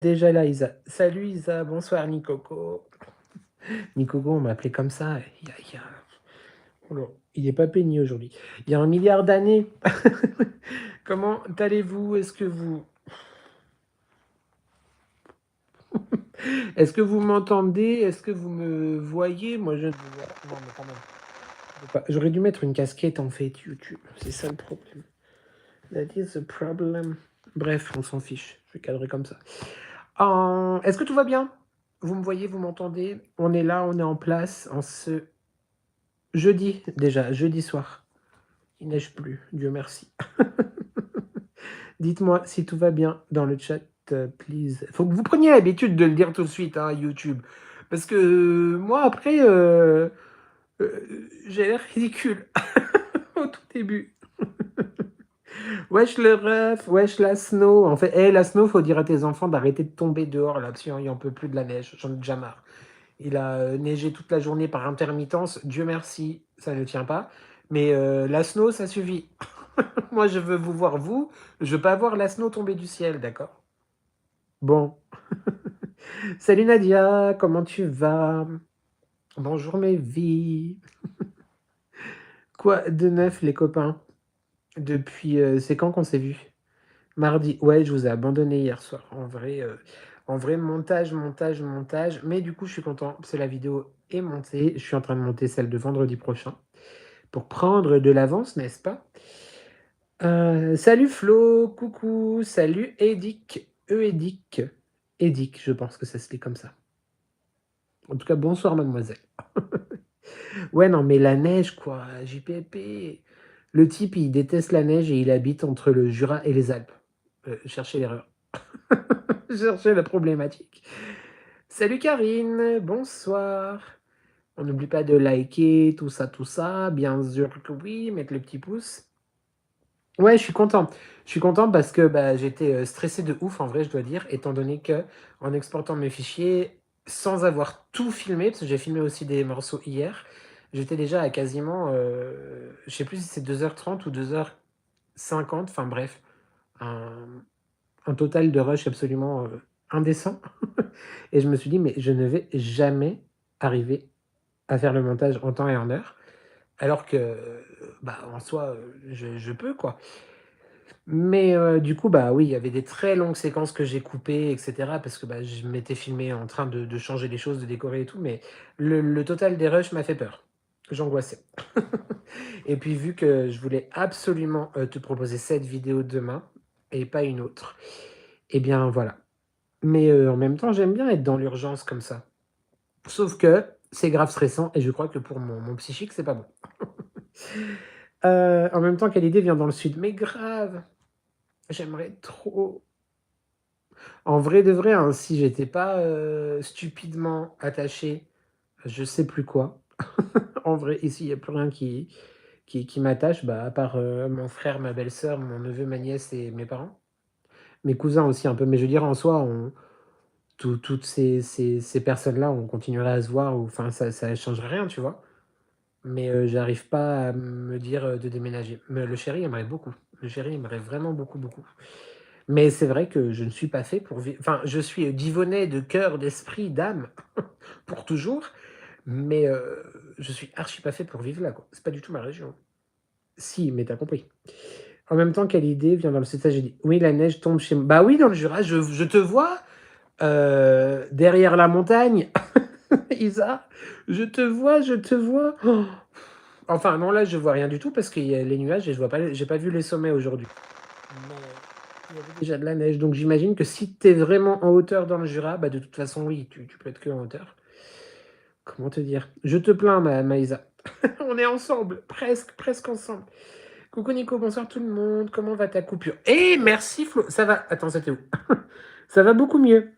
Déjà là, Isa. Salut Isa, bonsoir Nicoco. Nicoco, on m'appelait comme ça. Oh là, il n'est pas peigné aujourd'hui. Il y a 1 milliard d'années. Comment allez-vous? Est-ce que vous m'entendez? Est-ce que vous me voyez? Moi, je ne vous vois. Non, mais quand même. J'aurais dû mettre une casquette en fait, YouTube. C'est ça le problème. That is the problem. Bref, on s'en fiche. Je vais cadrer comme ça. Est-ce que tout va bien? Vous me voyez, vous m'entendez? On est là, on est en place en ce jeudi déjà, jeudi soir. Il neige plus, Dieu merci. Dites-moi si tout va bien dans le chat, please. Faut que vous preniez l'habitude de le dire tout de suite, hein, YouTube. Parce que moi, après, j'ai l'air ridicule au tout début. Wesh le ref, wesh la snow. En fait, la snow, faut dire à tes enfants d'arrêter de tomber dehors là, parce qu'il en peut plus de la neige. J'en ai déjà marre. Il a neigé toute la journée par intermittence. Dieu merci, ça ne tient pas. Mais la snow, ça suffit. Moi, je veux vous voir, vous. Je veux pas voir la snow tomber du ciel, d'accord? Bon. Salut Nadia, comment tu vas? Bonjour mes vies. Quoi de neuf, les copains? Depuis, c'est quand qu'on s'est vu? Mardi. Ouais, je vous ai abandonné hier soir. En vrai, montage, montage, montage. Mais du coup, je suis content, parce que la vidéo est montée. Je suis en train de monter celle de vendredi prochain. Pour prendre de l'avance, n'est-ce pas? Salut Flo, coucou, salut Edic, Edic. Edic, je pense que ça se lit comme ça. En tout cas, bonsoir mademoiselle. Ouais, non, mais la neige, quoi, JPP. Le type, il déteste la neige et il habite entre le Jura et les Alpes. Cherchez l'erreur. Cherchez la problématique. Salut Karine, bonsoir. On n'oublie pas de liker, tout ça, bien sûr que oui, mettre le petit pouce. Ouais, je suis content. Je suis content parce que bah, j'étais stressé de ouf, en vrai, je dois dire, étant donné que en exportant mes fichiers, sans avoir tout filmé, parce que j'ai filmé aussi des morceaux hier, j'étais déjà à quasiment, je sais plus si c'est 2h30 ou 2h50, enfin bref, un, un total de rush absolument indécent. Et je me suis dit, mais je ne vais jamais arriver à faire le montage en temps et en heure, alors que, bah, en soi, je peux, quoi. Mais du coup, bah oui, il y avait des très longues séquences que j'ai coupées, et cetera, parce que bah, je m'étais filmé en train de changer les choses, de décorer et tout, mais le total des rushs m'a fait peur. J'angoissais. Et puis vu que je voulais absolument te proposer cette vidéo demain et pas une autre, eh bien voilà. Mais en même temps, j'aime bien être dans l'urgence comme ça. Sauf que c'est grave stressant et je crois que pour mon psychique, c'est pas bon. En même temps, quelle idée vient dans le sud? Mais grave, j'aimerais trop. En vrai de vrai, hein, si j'étais pas stupidement attaché, je sais plus quoi. En vrai, ici, il n'y a plus rien qui m'attache, bah, à part mon frère, ma belle-sœur, mon neveu, ma nièce et mes parents. Mes cousins aussi un peu, mais je veux dire, en soi, toutes ces personnes-là, on continuerait à se voir, enfin, ça ne changerait rien, tu vois. Mais j'arrive pas à me dire de déménager. Mais le chéri aimerait beaucoup. Le chéri aimerait vraiment beaucoup, beaucoup. Mais c'est vrai que je ne suis pas fait pour vivre. Enfin, je suis Divonnet de cœur, d'esprit, d'âme, pour toujours. Mais je suis archi pas fait pour vivre là, quoi. C'est pas du tout ma région. Si, mais t'as compris. En même temps, quelle idée vient dans le stage, j'ai dit, oui, la neige tombe chez moi. Bah oui, dans le Jura, je te vois derrière la montagne. Isa, je te vois, je te vois. Oh. Enfin, non, là, je vois rien du tout parce qu'il y a les nuages et je vois pas, j'ai pas vu les sommets aujourd'hui. Mais il y avait déjà de la neige, donc j'imagine que si tu es vraiment en hauteur dans le Jura, bah de toute façon, oui, tu peux être que en hauteur. Comment te dire? Je te plains, Maïsa. On est ensemble, presque ensemble. Coucou Nico, bonsoir tout le monde. Comment va ta coupure? Eh, merci Flo. Ça va. Attends, c'était où? Ça va beaucoup mieux.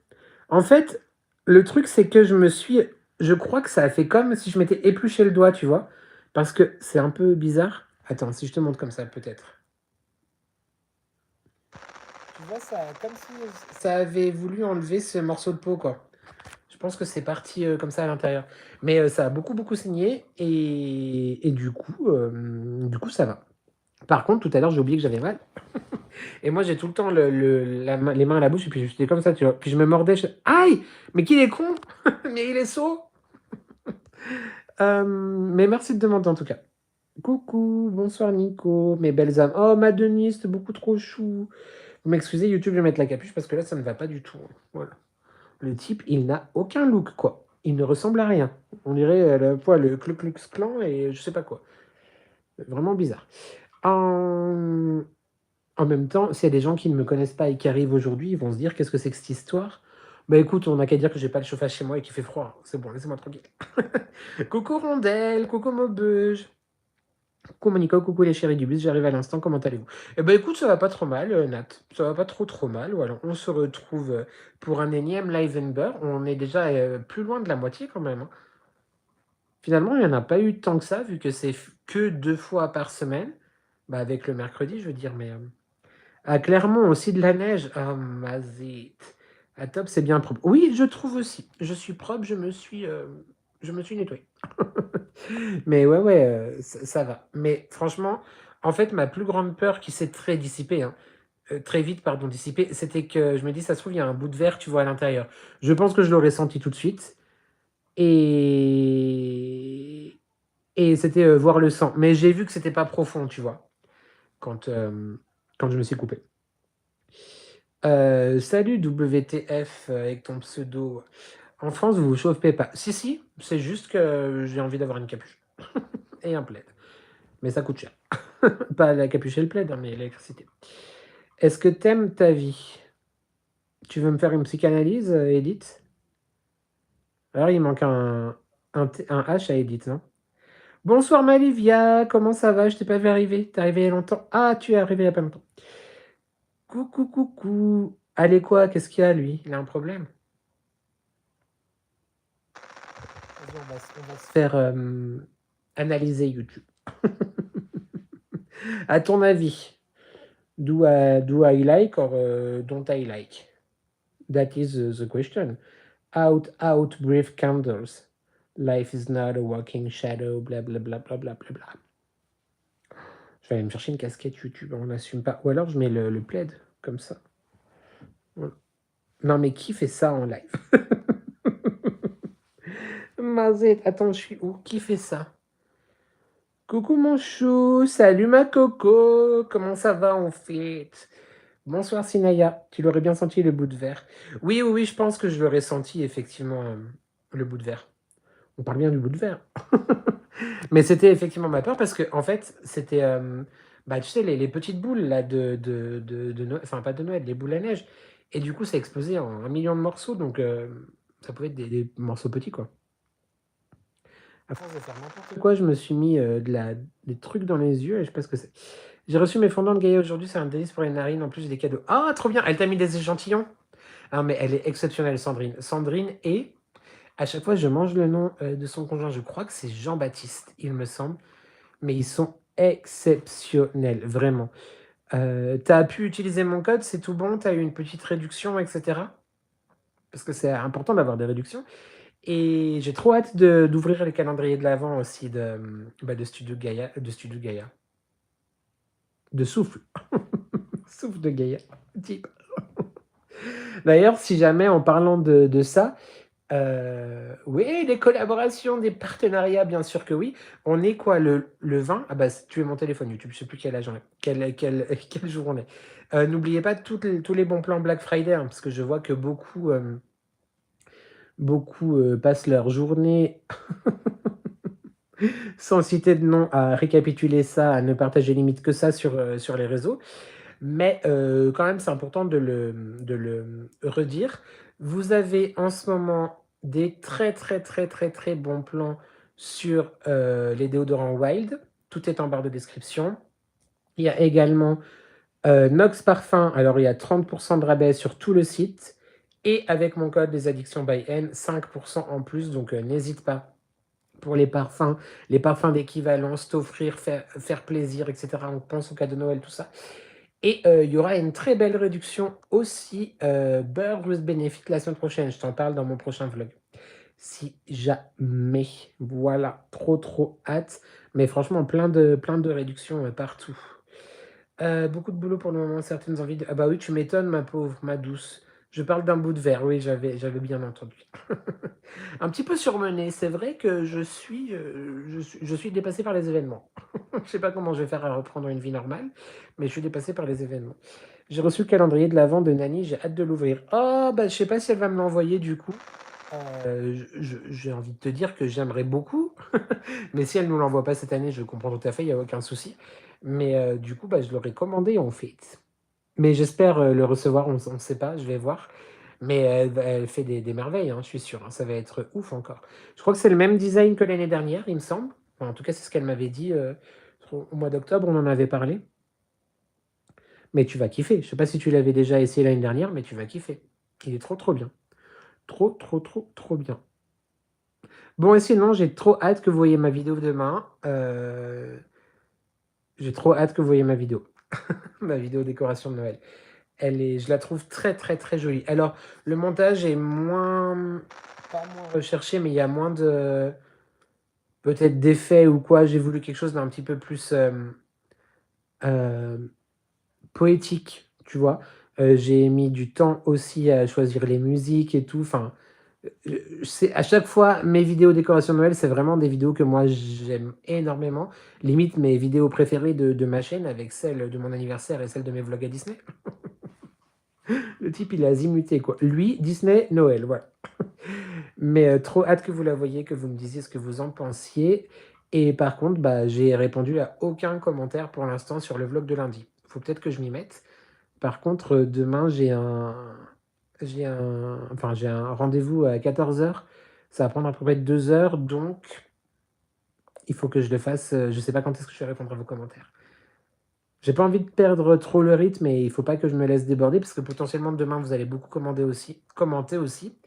En fait, le truc, c'est que je crois que ça a fait comme si je m'étais épluché le doigt, tu vois. Parce que c'est un peu bizarre. Attends, si je te montre comme ça, peut-être. Tu vois, ça, comme si ça avait voulu enlever ce morceau de peau, quoi. Je pense que c'est parti comme ça à l'intérieur. Mais ça a beaucoup, beaucoup saigné. Et du coup, ça va. Par contre, tout à l'heure, j'ai oublié que j'avais mal. Et moi, j'ai tout le temps les mains à la bouche, et puis j'étais comme ça, tu vois. Puis je me mordais, aïe, mais qu'il est con, mais il est sot. Mais merci de demander en tout cas. Coucou, bonsoir Nico, mes belles âmes. Oh, ma Denise, t'es beaucoup trop chou. Vous m'excusez, YouTube, je vais mettre la capuche parce que là, ça ne va pas du tout. Voilà. Le type, il n'a aucun look, quoi. Il ne ressemble à rien. On dirait à la fois le Ku Klux Klan et je sais pas quoi. Vraiment bizarre. En, en même temps, s'il y a des gens qui ne me connaissent pas et qui arrivent aujourd'hui, ils vont se dire qu'est-ce que c'est que cette histoire? Bah écoute, on n'a qu'à dire que j'ai pas le chauffage chez moi et qu'il fait froid. C'est bon, laissez-moi tranquille. Coucou Rondelle, coucou Maubeuge. Coucou Monica, coucou les chéris du bus, j'arrive à l'instant, comment allez-vous? Eh ben écoute, ça va pas trop mal, Nat. Ça va pas trop mal. Voilà, on se retrouve pour un énième Live and Beurre. On est déjà plus loin de la moitié quand même, hein. Finalement, il n'y en a pas eu tant que ça, vu que c'est que 2 fois par semaine. Bah avec le mercredi, je veux dire, mais... À Clermont, aussi de la neige. Ah, mazette. À Top, c'est bien propre. Oui, je trouve aussi. Je suis propre, je me suis nettoyé. Mais ouais, ça va. Mais franchement, en fait, ma plus grande peur qui s'est très dissipée, hein, très vite, pardon, dissipée, c'était que je me dis, ça se trouve, il y a un bout de verre, tu vois, à l'intérieur. Je pense que je l'aurais senti tout de suite. Et, et c'était voir le sang. Mais j'ai vu que c'était pas profond, tu vois, quand, euh, quand je me suis coupé. Salut WTF avec ton pseudo. En France, vous vous chauffez pas. Si, c'est juste que j'ai envie d'avoir une capuche et un plaid. Mais ça coûte cher. Pas la capuche et le plaid, hein, mais l'électricité. Est-ce que t'aimes ta vie? Tu veux me faire une psychanalyse, Edith? Alors, il manque un H à Edith, non? Bonsoir Malivia, comment ça va? Je t'ai pas vu arriver. T'es arrivé il y a longtemps? Ah, tu es arrivé il y a pas longtemps. Coucou. Allez quoi? Qu'est-ce qu'il y a, lui? Il a un problème? Vas-y, on va se faire analyser YouTube. À ton avis, do I like or don't I like? That is the question. Out, brief candles. Life is not a walking shadow, bla bla bla bla bla bla bla. Je vais aller me chercher une casquette YouTube, on n'assume pas. Ou alors je mets le plaid, comme ça. Voilà. Non mais qui fait ça en live? Mazette, attends, je suis où? Qui fait ça? Coucou mon chou, salut ma coco, comment ça va en fait? Bonsoir Sinaya, tu l'aurais bien senti le bout de verre. Oui, je pense que je l'aurais senti effectivement le bout de verre. On parle bien du bout de verre. Mais c'était effectivement ma peur parce que en fait c'était, bah tu sais les petites boules là de Noël, enfin pas de Noël, les boules à neige. Et du coup ça a explosé en 1 million de morceaux, donc ça pouvait être des morceaux petits quoi. À force de faire n'importe quoi, je me suis mis des trucs dans les yeux et je sais pas ce que c'est. J'ai reçu mes fondants de Gaïa aujourd'hui, c'est un délice pour les narines, en plus j'ai des cadeaux. Ah, trop bien, elle t'a mis des échantillons. Ah, mais elle est exceptionnelle, Sandrine. Sandrine, et à chaque fois, je mange le nom de son conjoint. Je crois que c'est Jean-Baptiste, il me semble. Mais ils sont exceptionnels, vraiment. T'as pu utiliser mon code, c'est tout bon, t'as eu une petite réduction, etc. Parce que c'est important d'avoir des réductions. Et j'ai trop hâte d'ouvrir les calendriers de l'Avent aussi de Studio Gaïa. De Studio Gaïa. De Souffle. Souffle de Gaïa. Type. D'ailleurs, si jamais, en parlant de ça, oui, des collaborations, des partenariats, bien sûr que oui. On est quoi, le 20? Ah bah, tu es mon téléphone YouTube, je sais plus quel âge on est, quel jour on est. N'oubliez pas tous les bons plans Black Friday, hein, parce que je vois que beaucoup passent leur journée, sans citer de nom, à récapituler ça, à ne partager limite que ça sur les réseaux. Mais quand même, c'est important de le redire. Vous avez en ce moment des très bons plans sur les déodorants Wild. Tout est en barre de description. Il y a également Nox Parfum. Alors, il y a 30% de rabais sur tout le site. Et avec mon code des addictions by N, 5% en plus. Donc, n'hésite pas pour les parfums d'équivalence, t'offrir, faire plaisir, etc. On pense au cadeau de Noël, tout ça. Et il y aura une très belle réduction aussi, beurre with benefit la semaine prochaine. Je t'en parle dans mon prochain vlog. Si jamais. Voilà, trop hâte. Mais franchement, plein de réductions partout. Beaucoup de boulot pour le moment, certaines envies de ah bah oui, tu m'étonnes ma pauvre, ma douce. Je parle d'un bout de verre, oui, j'avais bien entendu. Un petit peu surmenée, c'est vrai que je suis dépassée par les événements. Je sais pas comment je vais faire à reprendre une vie normale, mais je suis dépassée par les événements. J'ai reçu le calendrier de l'avent de Nani, j'ai hâte de l'ouvrir. Oh, bah, je sais pas si elle va me l'envoyer du coup. J'ai envie de te dire que j'aimerais beaucoup, mais si elle nous l'envoie pas cette année, je comprends tout à fait, il y a aucun souci. Mais du coup, bah, je l'aurais commandé en fait. Mais j'espère, le recevoir, on sait pas, je vais voir. Mais elle fait des merveilles, hein, je suis sûr, hein, ça va être ouf encore. Je crois que c'est le même design que l'année dernière, il me semble. Enfin, en tout cas, c'est ce qu'elle m'avait dit, au mois d'octobre, on en avait parlé. Mais tu vas kiffer. Je sais pas si tu l'avais déjà essayé l'année dernière, mais tu vas kiffer. Il est trop, trop bien. Trop, trop, trop, trop bien. Bon et sinon, j'ai trop hâte que vous voyez ma vidéo demain. J'ai trop hâte que vous voyez ma vidéo. Ma vidéo décoration de Noël. Je la trouve très, très, très jolie. Alors, le montage est moins pas moins recherché, mais il y a moins de peut-être d'effets ou quoi. J'ai voulu quelque chose d'un petit peu plus, poétique, tu vois? J'ai mis du temps aussi à choisir les musiques et tout. Enfin, c'est à chaque fois mes vidéos décoration de Noël, c'est vraiment des vidéos que moi j'aime énormément. Limite mes vidéos préférées de ma chaîne avec celle de mon anniversaire et celle de mes vlogs à Disney. Le type, il est azimuté, quoi. Lui, Disney, Noël, voilà. Mais trop hâte que vous la voyiez, que vous me disiez ce que vous en pensiez. Et par contre, bah, j'ai répondu à aucun commentaire pour l'instant sur le vlog de lundi. Faut peut-être que je m'y mette. Par contre, demain, j'ai un rendez-vous à 14h. Ça va prendre à peu près 2 heures, donc il faut que je le fasse. Je sais pas quand est-ce que je vais répondre à vos commentaires. J'ai pas envie de perdre trop le rythme et il faut pas que je me laisse déborder parce que potentiellement demain, vous allez beaucoup commenter aussi.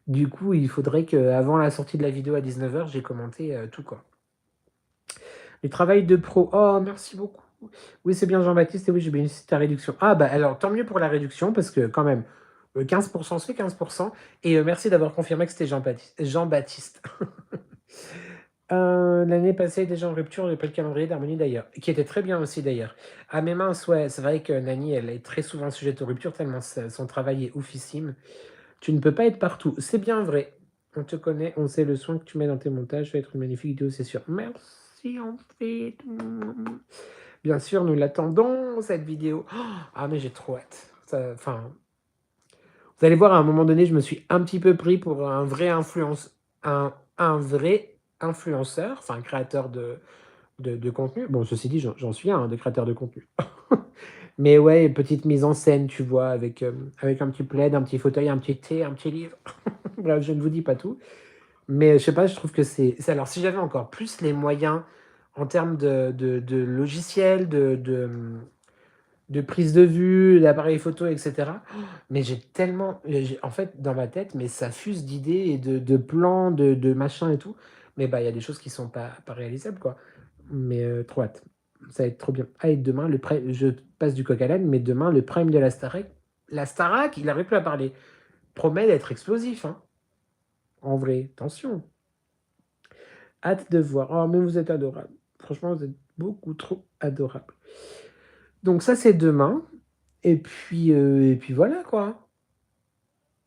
Du coup, il faudrait qu'avant la sortie de la vidéo à 19h, j'ai commenté tout, quoi. Les travails de pro. Oh, merci beaucoup. Oui, c'est bien Jean-Baptiste. Et oui, j'ai bénéficié de ta réduction. Ah, bah alors, tant mieux pour la réduction parce que quand même, 15%, c'est 15%. Et merci d'avoir confirmé que c'était Jean-Baptiste. Jean-Baptiste. L'année passée, déjà en rupture, j'ai pris le calendrier d'Harmonie d'ailleurs, qui était très bien aussi d'ailleurs. Ah, mais mince, ouais, c'est vrai que Nani, elle est très souvent sujette aux ruptures tellement son travail est oufissime. Tu ne peux pas être partout. C'est bien vrai. On te connaît, on sait le soin que tu mets dans tes montages. Ça va être une magnifique vidéo, c'est sûr. Merci, en fait. Bien sûr, nous l'attendons, cette vidéo. Oh, ah, mais j'ai trop hâte. Enfin, vous allez voir, à un moment donné, je me suis un petit peu pris pour un vrai influenceur, enfin, créateur de contenu. Bon, ceci dit, j'en suis un, de créateur de contenu. Mais ouais, petite mise en scène, tu vois, avec un petit plaid, un petit fauteuil, un petit thé, un petit livre. Bref, je ne vous dis pas tout. Mais je sais pas, je trouve que alors, si j'avais encore plus les moyens en termes de logiciels, de prise de vue, d'appareil photo, etc. Mais j'ai tellement, en fait, dans ma tête, mais ça fuse d'idées et de plans, de machins et tout. Mais bah, il y a des choses qui sont pas réalisables, quoi. Mais trop hâte. Ça va être trop bien. Ah, et demain, je passe du coq à l'âne, mais demain, le prime de la Starac, il n'arrive plus à parler. Promet d'être explosif, hein. En vrai, attention. Hâte de voir. Oh, mais vous êtes adorable. Franchement, vous êtes beaucoup trop adorable. Donc ça, c'est demain. Et puis voilà, quoi.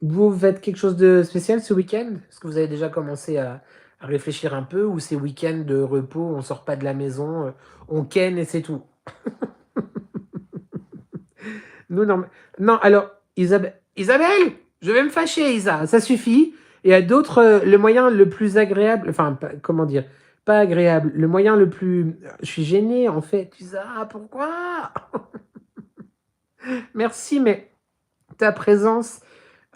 Vous faites quelque chose de spécial ce week-end? Est-ce que vous avez déjà commencé à réfléchir un peu ou c'est week-end de repos, on sort pas de la maison, on ken et c'est tout? Nous, non, non, alors, Isabelle, je vais me fâcher, Isa, ça suffit. Il y a d'autres, le moyen le plus agréable, enfin, comment dire, pas agréable, le moyen le plus, je suis gênée en fait, Isa, pourquoi? Merci, mais ta présence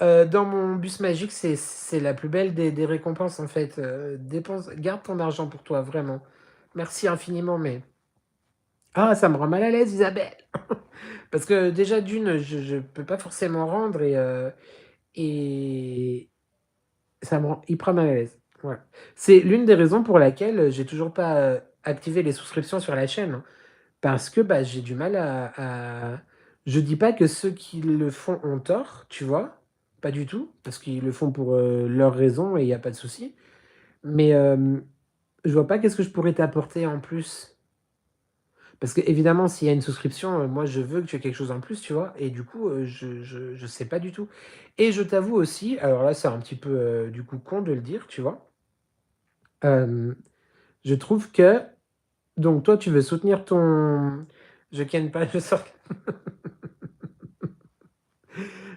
dans mon bus magique, c'est la plus belle des récompenses en fait. Garde ton argent pour toi, vraiment. Merci infiniment, mais... Ah, ça me rend mal à l'aise, Isabelle. Parce que déjà, d'une, je peux pas forcément rendre et ça me rend hyper mal à l'aise. Voilà. C'est l'une des raisons pour laquelle j'ai toujours pas activé les souscriptions sur la chaîne, hein. Parce que bah, j'ai du mal Je dis pas que ceux qui le font ont tort, tu vois. Pas du tout. Parce qu'ils le font pour leurs raisons et il n'y a pas de souci. Mais je vois pas qu'est-ce que je pourrais t'apporter en plus. Parce qu'évidemment, s'il y a une souscription, moi, je veux que tu aies quelque chose en plus, tu vois? Et du coup, je sais pas du tout. Et je t'avoue aussi, alors là, c'est un petit peu, du coup, con de le dire, tu vois? Hem, je trouve que donc toi, tu veux soutenir ton je ken pas, je sors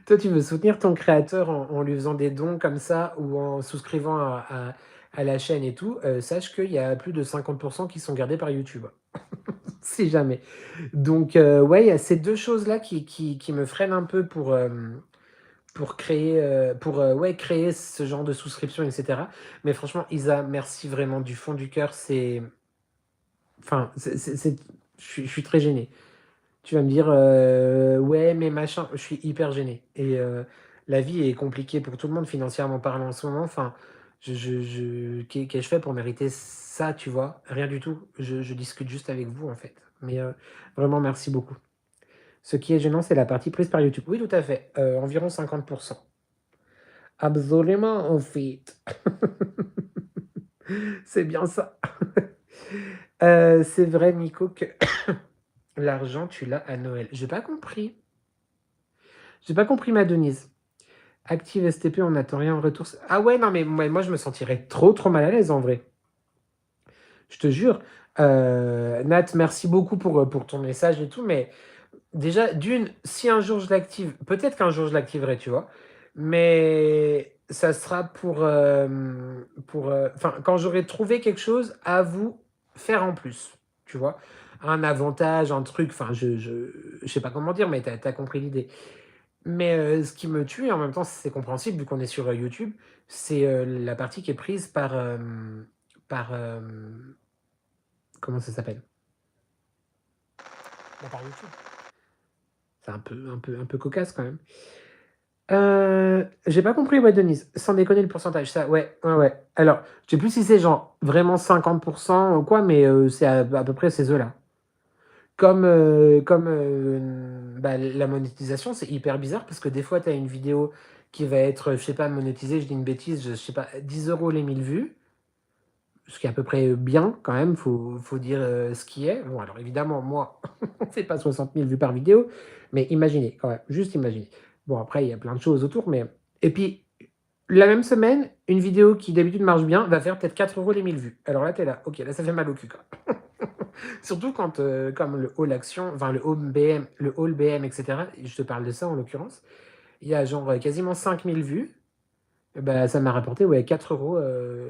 toi, tu veux soutenir ton créateur en lui faisant des dons comme ça ou en souscrivant à la chaîne et tout, sache qu'il y a plus de 50 qui sont gardés par YouTube, si jamais. Donc ouais, il y a ces 2 choses-là qui me freinent un peu pour créer, ouais, créer ce genre de souscription et cetera. Mais franchement, Isa, merci vraiment du fond du cœur, c'est enfin, c'est je suis très gêné. Tu vas me dire, «Ouais, mais machin», je suis hyper gêné et la vie est compliquée pour tout le monde financièrement parlant en ce moment. Enfin, qu'ai-je fait pour mériter ça, tu vois? Rien du tout. Je discute juste avec vous, en fait. Mais vraiment merci beaucoup. Ce qui est gênant, c'est la partie prise par YouTube. Oui, tout à fait, environ 50. Absolument, en fait. C'est bien ça. C'est vrai, Nico, que l'argent, tu l'as à Noël. J'ai pas compris. J'ai pas compris, ma Denise. Active STP, on n'attend rien en retour. Ah ouais, non, mais moi, je me sentirais trop, trop mal à l'aise, en vrai. Je te jure. Nat, merci beaucoup pour ton message et tout, mais déjà, d'une, si un jour je l'active, peut-être qu'un jour je l'activerai, tu vois, mais ça sera enfin, quand j'aurai trouvé quelque chose à vous faire en plus, tu vois, un avantage, un truc, enfin, je sais pas comment dire, mais t'as compris l'idée. Mais ce qui me tue, et en même temps, c'est compréhensible vu qu'on est sur YouTube, c'est la partie qui est prise par comment ça s'appelle? Bah, par YouTube. C'est un peu cocasse quand même. J'ai pas compris, ouais, Denise. Sans déconner le pourcentage, ça, ouais, ouais, ouais. Alors, je sais plus si c'est genre vraiment 50% ou quoi, mais c'est à peu près ces eaux-là. Comme bah, la monétisation, c'est hyper bizarre parce que des fois, tu as une vidéo qui va être, je sais pas, monétisée, je dis une bêtise, je sais pas, 10 euros les 1000 vues, ce qui est à peu près bien quand même, faut dire ce qui est. Bon, alors évidemment, moi, on fait pas 60 000 vues par vidéo, mais imaginez quand même, juste imaginez. Bon, après, il y a plein de choses autour, mais. Et puis, la même semaine, une vidéo qui d'habitude marche bien va faire peut-être 4 euros les 1000 vues. Alors là, t'es là, ok, là, ça fait mal au cul, quoi. Surtout quand, comme le Hall Action, enfin le Hall BM, etc., je te parle de ça en l'occurrence, il y a genre quasiment 5000 vues, et bah, ça m'a rapporté ouais, 4 euros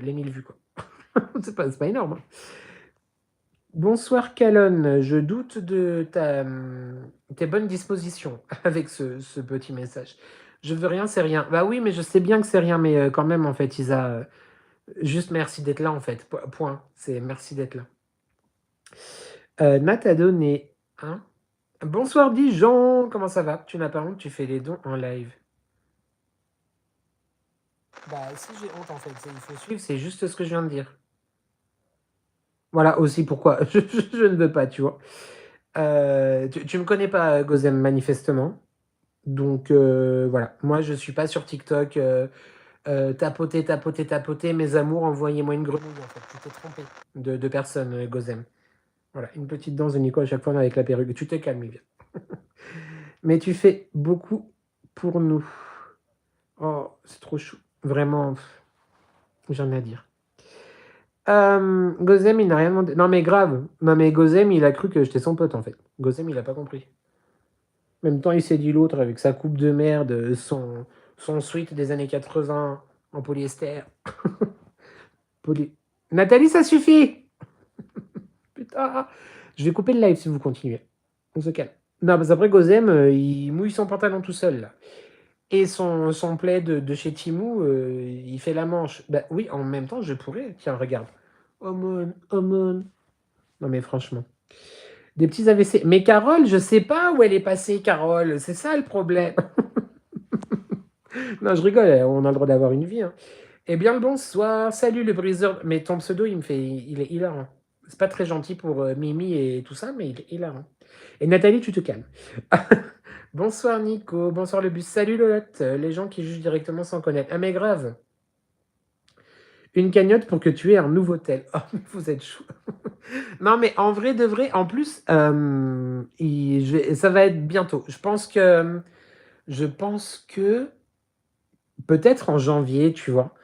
les 1000 vues, quoi. C'est pas énorme, hein. Bonsoir Calonne, je doute de tes bonnes dispositions avec ce petit message. Je veux rien, c'est rien. Bah oui, mais je sais bien que c'est rien, mais quand même, en fait, Isa, juste merci d'être là, en fait. Point. C'est merci d'être là. Nat a donné, hein. Bonsoir Dijon, comment ça va? Tu n'as pas honte, tu fais les dons en live. Bah si j'ai honte en fait, il faut suivre, c'est juste ce que je viens de dire. Voilà aussi pourquoi je ne veux pas, tu vois. Tu me connais pas, Gozem, manifestement. Donc voilà, moi je suis pas sur TikTok. Tapoter, tapoter, tapoter, mes amours, envoyez-moi une grenouille en fait. Tu t'es trompé de personne, Gozem. Voilà, une petite danse de Nico à chaque fois avec la perruque. Tu t'es calme, Livia. Mais tu fais beaucoup pour nous. Oh, c'est trop chou. Vraiment, j'en ai à dire. Gozem, il n'a rien demandé. Non, mais grave. Non, mais Gozem, il a cru que j'étais son pote, en fait. Gozem, il a pas compris. En même temps, il s'est dit l'autre avec sa coupe de merde, son sweat des années 80 en polyester. Nathalie, ça suffit. Putain. Je vais couper le live si vous continuez. On se calme. Non, parce qu'après, Gozem, il mouille son pantalon tout seul, là. Et son plaid de chez Timou, il fait la manche. Bah oui, en même temps, je pourrais. Tiens, regarde. Aumône, aumône. Non, mais franchement. Des petits AVC. Mais Carole, je sais pas où elle est passée, Carole. C'est ça le problème. Non, je rigole. On a le droit d'avoir une vie, hein. Eh bien, le bonsoir. Salut, le briseur. Mais ton pseudo, il est hilarant. C'est pas très gentil pour Mimi et tout ça, mais il est hilarant. Et Nathalie, tu te calmes. Bonsoir, Nico. Bonsoir, le bus. Salut, Lolotte. Les gens qui jugent directement sans connaître. Ah, mais grave. Une cagnotte pour que tu aies un nouveau tel. Oh, mais vous êtes chou. Non, mais en vrai de vrai, en plus, ça va être bientôt. Je pense que peut-être en janvier, tu vois,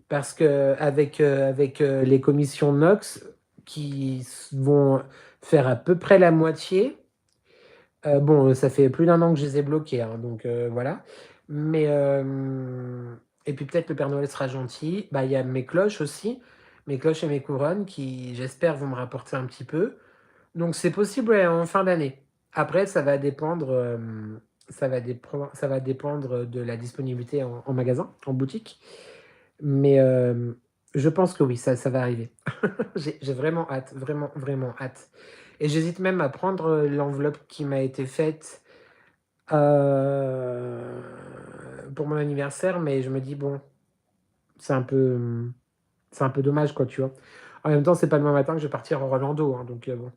parce que avec les commissions Nox qui vont faire à peu près la moitié. Bon, ça fait plus d'un an que je les ai bloqués, hein, donc voilà. Mais et puis peut-être le Père Noël sera gentil. Bah, il y a mes cloches aussi, mes cloches et mes couronnes qui, j'espère, vont me rapporter un petit peu. Donc c'est possible, ouais, en fin d'année. Après, ça va dépendre de la disponibilité en magasin, en boutique. Mais je pense que oui, ça va arriver. J'ai vraiment hâte, vraiment, vraiment hâte. Et j'hésite même à prendre l'enveloppe qui m'a été faite pour mon anniversaire, mais je me dis, bon, c'est un peu, c'est un peu dommage, quoi, tu vois. En même temps, c'est pas demain matin que je vais partir en Orlando, hein, donc bon.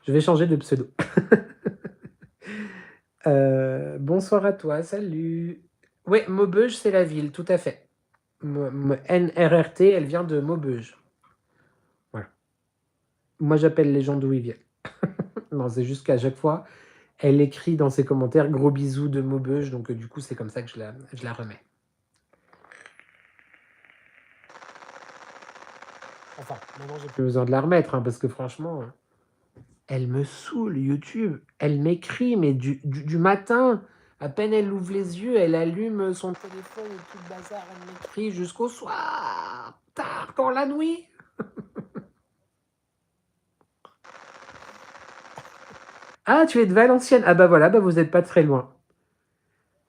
Je vais changer de pseudo. Bonsoir à toi, salut. Ouais, Maubeuge, c'est la ville, tout à fait. NRRT, elle vient de Maubeuge. Voilà. Moi, j'appelle les gens d'où ils viennent. Non, c'est juste qu'à chaque fois, elle écrit dans ses commentaires gros bisous de Maubeuge, donc du coup, c'est comme ça que je la remets. Enfin, maintenant, j'ai plus besoin de la remettre, hein, parce que franchement, elle me saoule, YouTube. Elle m'écrit, mais du matin. À peine elle ouvre les yeux, elle allume son téléphone et tout le bazar. Elle m'écrit jusqu'au soir, tard, dans la nuit. Ah, tu es de Valenciennes. Ah bah voilà, bah vous n'êtes pas très loin.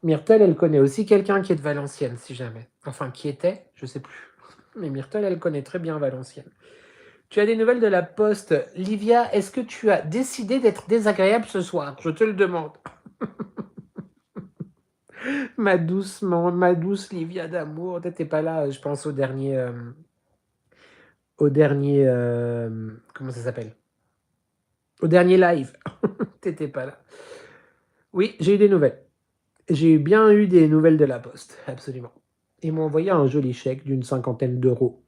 Myrtle, elle connaît aussi quelqu'un qui est de Valenciennes, si jamais. Enfin, qui était, je sais plus. Mais Myrtle, elle connaît très bien Valenciennes. Tu as des nouvelles de la Poste. Livia, est-ce que tu as décidé d'être désagréable ce soir? Je te le demande. Ma douce Livia d'amour. T'étais pas là, je pense, au dernier, comment ça s'appelle? Au dernier live. T'étais pas là. Oui, j'ai eu des nouvelles. J'ai bien eu des nouvelles de la Poste, absolument. Ils m'ont envoyé un joli chèque d'une 50aine d'euros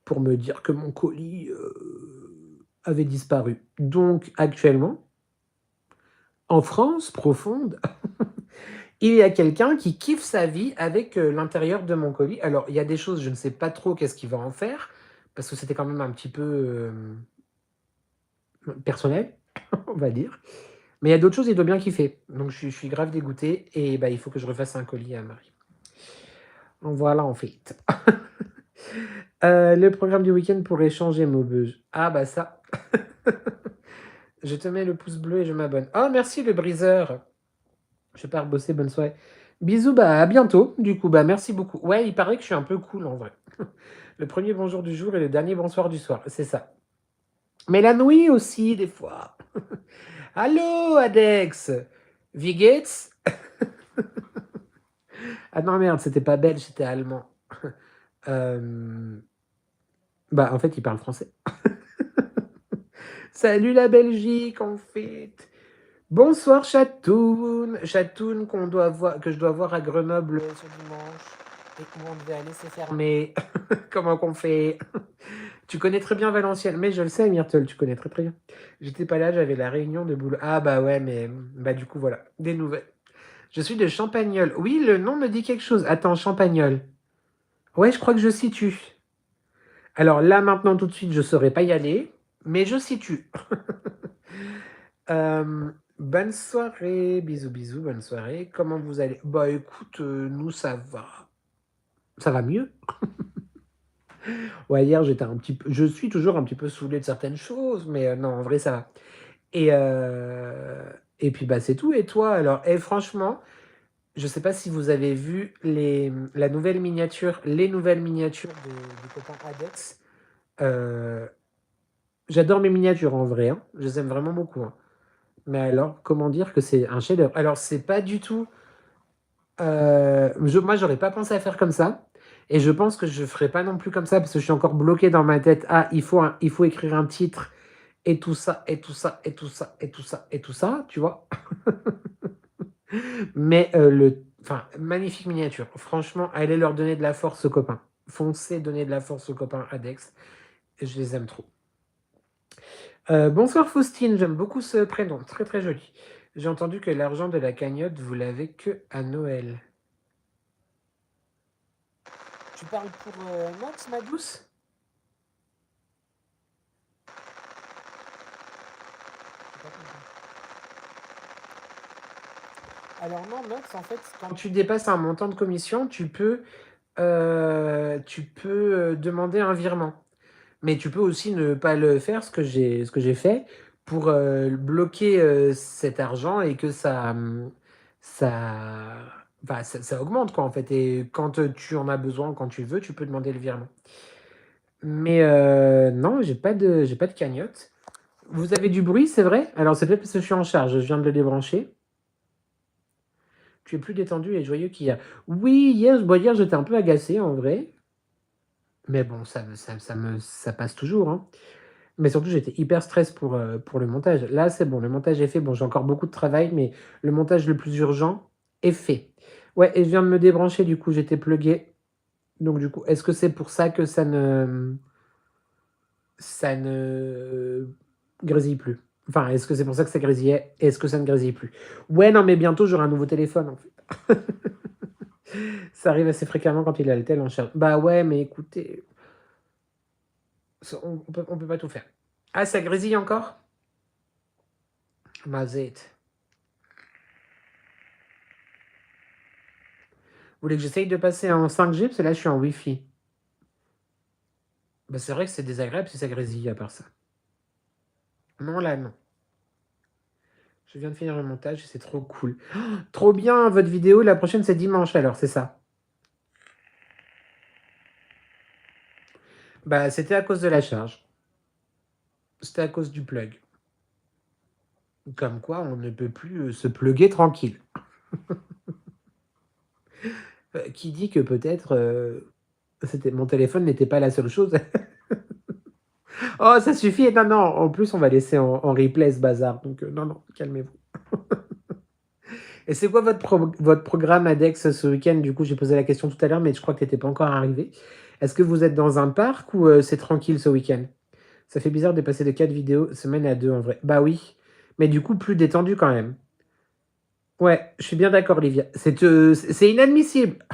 pour me dire que mon colis avait disparu. Donc, actuellement, en France profonde, il y a quelqu'un qui kiffe sa vie avec l'intérieur de mon colis. Alors, il y a des choses, je ne sais pas trop qu'est-ce qu'il va en faire, parce que c'était quand même un petit peu personnel, on va dire. Mais il y a d'autres choses, il doit bien kiffer. Donc, je suis grave dégoûté et bah, il faut que je refasse un colis à Marie. Donc, voilà, en fait. Le programme du week-end pourrait changer, Maubeuge. Ah, bah ça. Je te mets le pouce bleu et je m'abonne. Oh, merci le briseur. Je pars bosser, bonne soirée. Bisous, bah à bientôt. Du coup, bah merci beaucoup. Ouais, il paraît que je suis un peu cool en vrai. Le premier bonjour du jour et le dernier bonsoir du soir, c'est ça. Mais la nuit aussi, des fois. Allô, Adex. Wie geht's? Ah non, merde, c'était pas belge, c'était allemand. Bah, en fait, il parle français. Salut la Belgique, en fait. Bonsoir Chatoun. Chatoun que je dois voir à Grenoble ce dimanche. Et où on devait aller, c'est fermé. Comment qu'on fait? Tu connais très bien Valenciennes. Mais je le sais, Myrtle, tu connais très très bien. J'étais pas là, j'avais la réunion de boulot. Ah bah ouais, mais bah du coup, voilà. Des nouvelles. Je suis de Champagnole. Oui, le nom me dit quelque chose. Attends, Champagnole. Ouais, je crois que je situe. Alors là, maintenant, tout de suite, je saurais pas y aller, mais je situe. Bonne soirée, bisous, bisous, bonne soirée. Comment vous allez? Bah écoute, nous ça va. Ça va mieux. Ouais, hier j'étais un petit peu. Je suis toujours un petit peu saoulé de certaines choses, mais non, en vrai ça va. Et, et puis bah c'est tout. Et toi alors? Et franchement, je sais pas si vous avez vu la nouvelle miniature, les nouvelles miniatures du copain Adex. Euh, J'adore mes miniatures en vrai, hein. Je les aime vraiment beaucoup, hein. Mais alors, comment dire que c'est un chef-d'œuvre? Alors, c'est pas du tout. Moi, j'aurais pas pensé à faire comme ça. Et je pense que je ferai pas non plus comme ça parce que je suis encore bloqué dans ma tête. Ah, il faut écrire un titre et tout ça, et tout ça, et tout ça, et tout ça, et tout ça, tu vois. Mais enfin, magnifique miniature. Franchement, allez leur donner de la force aux copains. Foncez, donnez de la force aux copains Adex. Je les aime trop. Bonsoir Faustine, j'aime beaucoup ce prénom, très très joli. J'ai entendu que l'argent de la cagnotte, vous l'avez que à Noël. Tu parles pour Nox, ma douce? Alors non, Nox, en fait, quand tu dépasses un montant de commission, tu peux demander un virement. Mais tu peux aussi ne pas le faire, ce que j'ai fait, pour bloquer cet argent et que ça, enfin, ça augmente, quoi, en fait. Et quand tu en as besoin, quand tu veux, tu peux demander le virement. Mais non, j'ai pas de cagnotte. Vous avez du bruit, c'est vrai? Alors c'est peut-être parce que je suis en charge, je viens de le débrancher. Tu es plus détendu et joyeux qu'hier. Oui, hier j'étais un peu agacé en vrai. Mais bon, ça passe toujours, hein. Mais surtout, j'étais hyper stress pour le montage. Là, c'est bon, le montage est fait. Bon, j'ai encore beaucoup de travail, mais le montage le plus urgent est fait. Ouais, et je viens de me débrancher, du coup, j'étais plugué. Donc, du coup, est-ce que c'est pour ça que ça ne grésille plus? Enfin, est-ce que c'est pour ça que ça grésillait? Est-ce que ça ne grésille plus? Ouais, non, mais bientôt, j'aurai un nouveau téléphone, en fait. Ça arrive assez fréquemment quand il a le tel en charge. Bah ouais, mais écoutez, on peut pas tout faire. Ah, ça grésille encore? Mazette. Vous voulez que j'essaye de passer en 5G? Parce que là, je suis en Wi-Fi. Bah, c'est vrai que c'est désagréable si ça grésille à part ça. Non, là, non. Je viens de finir le montage et c'est trop cool. Oh, trop bien, votre vidéo. La prochaine, c'est dimanche alors, c'est ça? Bah, c'était à cause de la charge. C'était à cause du plug. Comme quoi, on ne peut plus se plugger tranquille. Qui dit que peut-être mon téléphone n'était pas la seule chose. Oh, ça suffit. Non, non. En plus, on va laisser en replay ce bazar. Donc, non, non, calmez-vous. Et c'est quoi votre programme ADEX ce week-end? Du coup, j'ai posé la question tout à l'heure, mais je crois que tu n'étais pas encore arrivé. Est-ce que vous êtes dans un parc ou c'est tranquille ce week-end? Ça fait bizarre de passer de 4 vidéos semaine à 2 en vrai. Bah oui, mais du coup, plus détendu quand même. Ouais, je suis bien d'accord, Olivia. C'est inadmissible.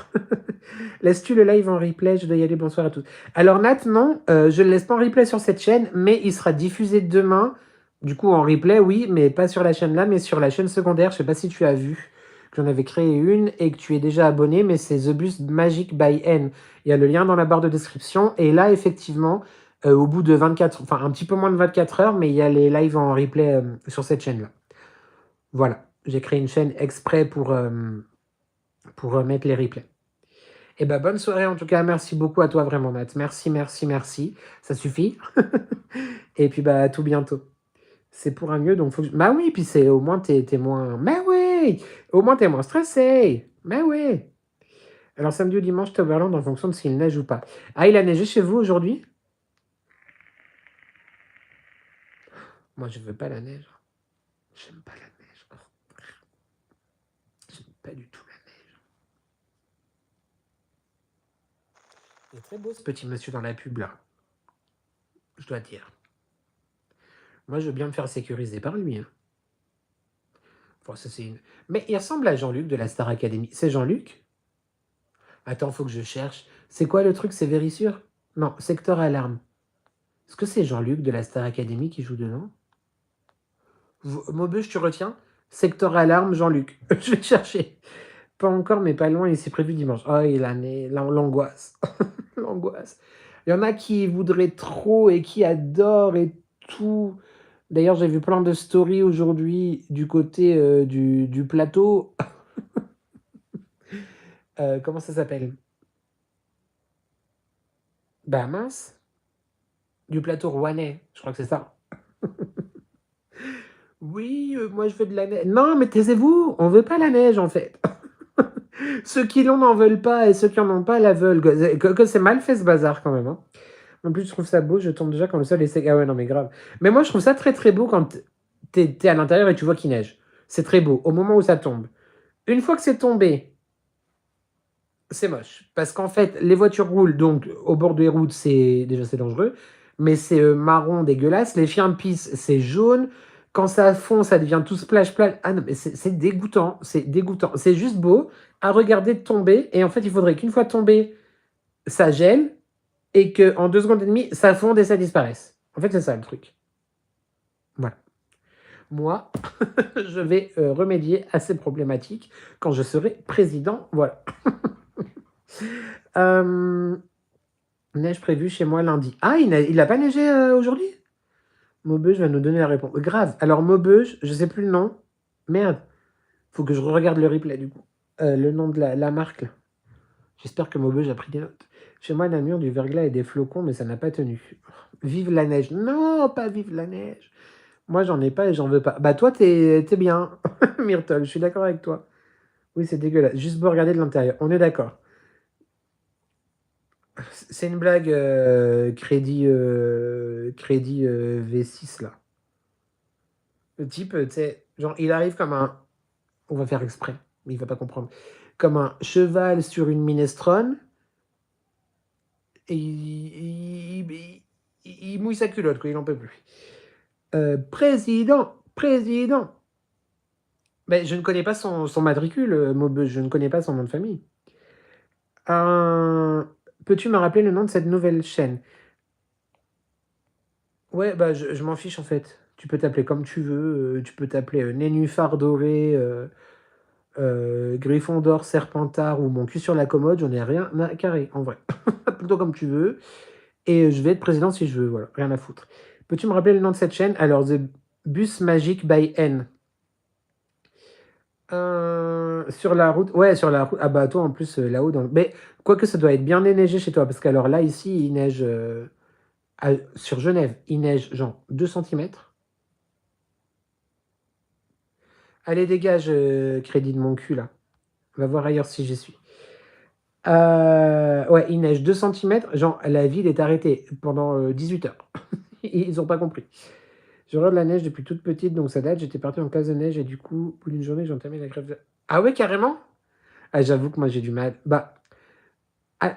Laisses-tu le live en replay? Je dois y aller. Bonsoir à tous. Alors, Nat, non, je ne le laisse pas en replay sur cette chaîne, mais il sera diffusé demain. Du coup, en replay, oui, mais pas sur la chaîne là, mais sur la chaîne secondaire. Je sais pas si tu as vu que j'en avais créé une et que tu es déjà abonné, mais c'est The Bus Magic by N. Il y a le lien dans la barre de description. Et là, effectivement, au bout de 24, enfin un petit peu moins de 24 heures, mais il y a les lives en replay sur cette chaîne-là. Voilà, j'ai créé une chaîne exprès pour mettre les replays. Eh ben, bonne soirée en tout cas. Merci beaucoup à toi vraiment, Nat. Merci, merci, merci. Ça suffit. Et puis, bah, à tout bientôt. C'est pour un mieux, donc faut que bah oui, puis c'est au moins t'es moins. Mais oui! Au moins t'es moins stressé. Mais oui. Alors samedi ou dimanche, t'es Overland en fonction de s'il neige ou pas. Ah, il a neigé chez vous aujourd'hui? Moi, je veux pas la neige. J'aime pas la neige. Oh, j'aime pas du tout la neige. Il est très beau ce petit monsieur dans la pub là. Je dois dire. Moi, je veux bien me faire sécuriser par lui, hein. Enfin, ça, c'est une... Mais il ressemble à Jean-Luc de la Star Academy. C'est Jean-Luc? Attends, faut que je cherche. C'est quoi le truc? C'est Vérissure? Non, Secteur Alarme. Est-ce que c'est Jean-Luc de la Star Academy qui joue dedans? Maubeuge, tu retiens? Secteur Alarme, Jean-Luc. Je vais chercher. Pas encore, mais pas loin, et c'est prévu dimanche. Oh, il a l'angoisse. L'angoisse. Il y en a qui voudraient trop et qui adorent et tout. D'ailleurs, j'ai vu plein de stories aujourd'hui du côté du plateau. Comment ça s'appelle? Bah mince. Du plateau rouennais. Je crois que c'est ça. Oui, moi je veux de la neige. Non, mais taisez-vous. On veut pas la neige en fait. Ceux qui l'ont n'en veulent pas et ceux qui en ont pas la veulent. Que c'est mal fait ce bazar quand même, hein. En plus, je trouve ça beau. Je tombe déjà quand le sol est sec. Ah ouais, non, mais grave. Mais moi, je trouve ça très très beau quand t'es à l'intérieur et tu vois qu'il neige. C'est très beau au moment où ça tombe. Une fois que c'est tombé, C'est moche. Parce qu'en fait, les voitures roulent donc au bord des routes, déjà c'est dangereux, mais c'est marron dégueulasse. Les chiens pissent, c'est jaune. Quand ça fond, ça devient tout splash splash. Ah non, mais c'est dégoûtant. C'est dégoûtant. C'est juste beau à regarder de tomber. Et en fait, il faudrait qu'une fois tombé, ça gèle et qu'en 2 secondes et demie, ça fonde et ça disparaisse. En fait, c'est ça le truc. Voilà. Moi, je vais remédier à ces problématiques quand je serai président. Voilà. Neige prévue chez moi lundi. Ah, il a pas neigé aujourd'hui? Maubeuge va nous donner la réponse. Grave. Alors, Maubeuge, je sais plus le nom. Merde. Faut que je regarde le replay du coup. Le nom de la marque, là. J'espère que Maubeuge a pris des notes. Chez moi, Namur, du verglas et des flocons, mais ça n'a pas tenu. Vive la neige. Non, pas vive la neige. Moi, j'en ai pas et j'en veux pas. Bah, toi, t'es bien, Myrtle. Je suis d'accord avec toi. Oui, c'est dégueulasse. Juste beau regarder de l'intérieur. On est d'accord. C'est une blague, crédit V6, là. Le type, tu sais, genre, il arrive comme un. On va faire exprès, mais il va pas comprendre. Comme un cheval sur une minestrone, et il mouille sa culotte, quoi, il en peut plus. Président. Mais je ne connais pas son matricule, Maubeuge, je ne connais pas son nom de famille. Peux-tu me rappeler le nom de cette nouvelle chaîne? Ouais, bah je m'en fiche en fait. Tu peux t'appeler comme tu veux, tu peux t'appeler Nénuphar doré, Griffon d'or, Serpentard ou mon cul sur la commode, j'en ai rien à carrer, en vrai. Plutôt comme tu veux. Et je vais être président si je veux, voilà, rien à foutre. Peux-tu me rappeler le nom de cette chaîne? Alors, The Bus Magic by N. Sur la route, ouais, sur la route. Ah bah toi en plus là-haut dans mais quoique ça doit être bien déneigé chez toi parce qu'alors là ici il neige sur Genève, il neige genre 2 centimètres. Allez dégage crédit de mon cul là. Va voir ailleurs si j'y suis. Ouais, il neige 2 centimètres. Genre la ville est arrêtée pendant 18 heures. Ils ont pas compris. Je regarde la neige depuis toute petite, donc ça date. J'étais parti en classe de neige et du coup, au bout d'une journée, j'ai entamé la grève de... Ah ouais, carrément? Ah, j'avoue que moi, j'ai du mal. Bah,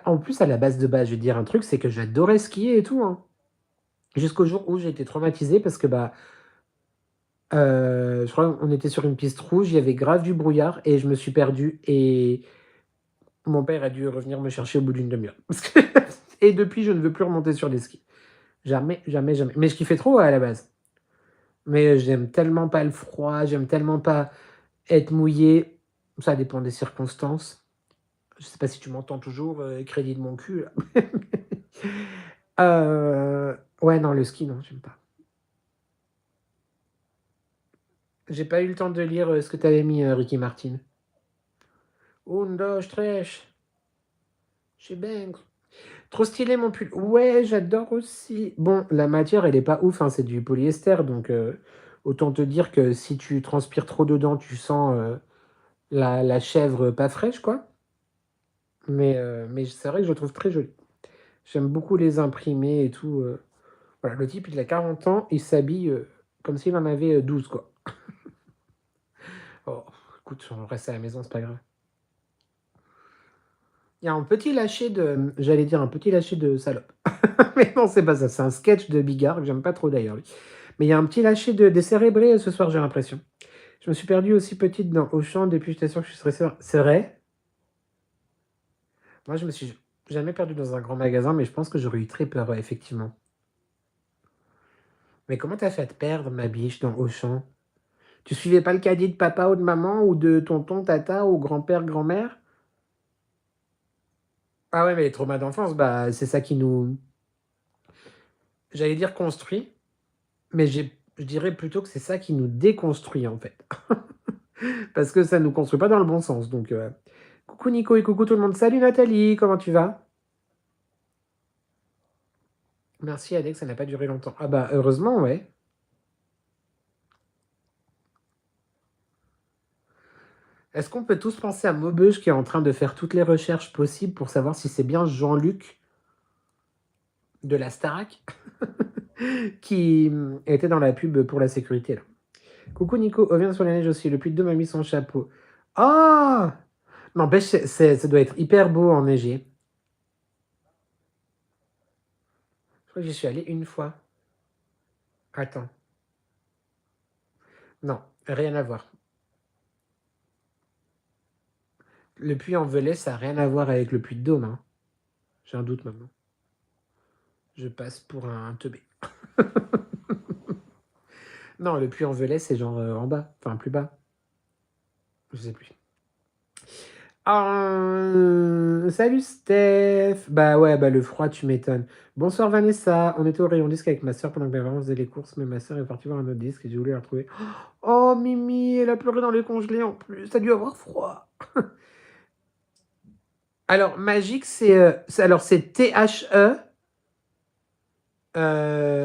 en plus, à la base de base, je vais te dire un truc, c'est que j'adorais skier et tout, hein. Jusqu'au jour où j'ai été traumatisé parce que, bah, je crois qu'on était sur une piste rouge, il y avait grave du brouillard et je me suis perdu et mon père a dû revenir me chercher au bout d'une demi-heure. Et depuis, je ne veux plus remonter sur les skis. Jamais, jamais, jamais. Mais je kiffais trop à la base. Mais j'aime tellement pas le froid, j'aime tellement pas être mouillé, ça dépend des circonstances. Je sais pas si tu m'entends toujours, crédit de mon cul là. Ouais, non, le ski, non, j'aime pas. J'ai pas eu le temps de lire, ce que tu avais mis, Ricky Martin. Un, dos, tres, chez Banks. Trop stylé mon pull. Ouais, j'adore aussi. Bon, la matière, elle est pas ouf, hein, c'est du polyester, donc autant te dire que si tu transpires trop dedans, tu sens la chèvre pas fraîche, quoi. Mais c'est vrai que je le trouve très joli. J'aime beaucoup les imprimés et tout. Voilà, le type, il a 40 ans, il s'habille comme s'il en avait 12, quoi. Oh, écoute, on reste à la maison, c'est pas grave. Il y a un petit lâcher de. J'allais dire un petit lâcher de salope. Mais non, c'est pas ça. C'est un sketch de Bigard que j'aime pas trop d'ailleurs, lui. Mais il y a un petit lâcher de décérébré ce soir, j'ai l'impression. Je me suis perdue aussi petite dans Auchan depuis, j'étais sûre que je suis stressée. C'est vrai? Moi, je me suis jamais perdue dans un grand magasin, mais je pense que j'aurais eu très peur, ouais, effectivement. Mais comment t'as fait à te perdre, ma biche, dans Auchan? Tu suivais pas le caddie de papa ou de maman ou de tonton, tata ou grand-père, grand-mère? Ah ouais, mais les traumas d'enfance, bah, c'est ça qui nous. J'allais dire construit, mais je dirais plutôt que c'est ça qui nous déconstruit, en fait. Parce que ça nous construit pas dans le bon sens. Donc, coucou Nico et coucou tout le monde. Salut Nathalie, comment tu vas? Merci Alex, ça n'a pas duré longtemps. Ah bah, heureusement, ouais. Est-ce qu'on peut tous penser à Maubeuge qui est en train de faire toutes les recherches possibles pour savoir si c'est bien Jean-Luc de la Starac qui était dans la pub pour la sécurité, là? Coucou Nico, revient sur la neige aussi. Le Puy de Dôme a mis son chapeau. Ah! N'empêche, ça doit être hyper beau enneigé. Je crois que j'y suis allée une fois. Attends. Non, rien à voir. Le Puy-en-Velay, ça n'a rien à voir avec le Puy-de-Dôme. Hein. J'ai un doute maintenant. Je passe pour un teubé. Non, le Puy-en-Velay, c'est genre en bas. Enfin, plus bas. Je sais plus. Salut Steph. Bah ouais, bah le froid, tu m'étonnes. Bonsoir Vanessa. On était au rayon disque avec ma soeur pendant que mes parents faisaient les courses, mais ma soeur est partie voir un autre disque et j'ai voulu la retrouver. Oh Mimi, elle a pleuré dans les congelés en plus. T'as dû avoir froid. Alors, Magique, c'est T-H-E.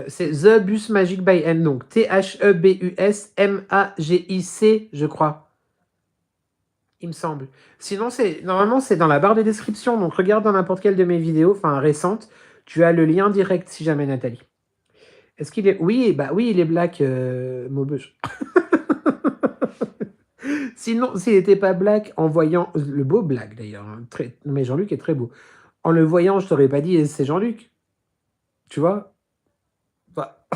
C'est The Bus Magic by M. Donc, T-H-E-B-U-S M-A-G-I-C, je crois. Il me semble. Sinon, normalement, c'est dans la barre de description. Donc, regarde dans n'importe quelle de mes vidéos, enfin récentes. Tu as le lien direct si jamais, Nathalie. Est-ce qu'il est. Oui, bah oui, il est black, Maubeuge. Sinon, s'il n'était pas black, en voyant. Le beau black d'ailleurs. Hein, mais Jean-Luc est très beau. En le voyant, je t'aurais pas dit c'est Jean-Luc. Tu vois bah.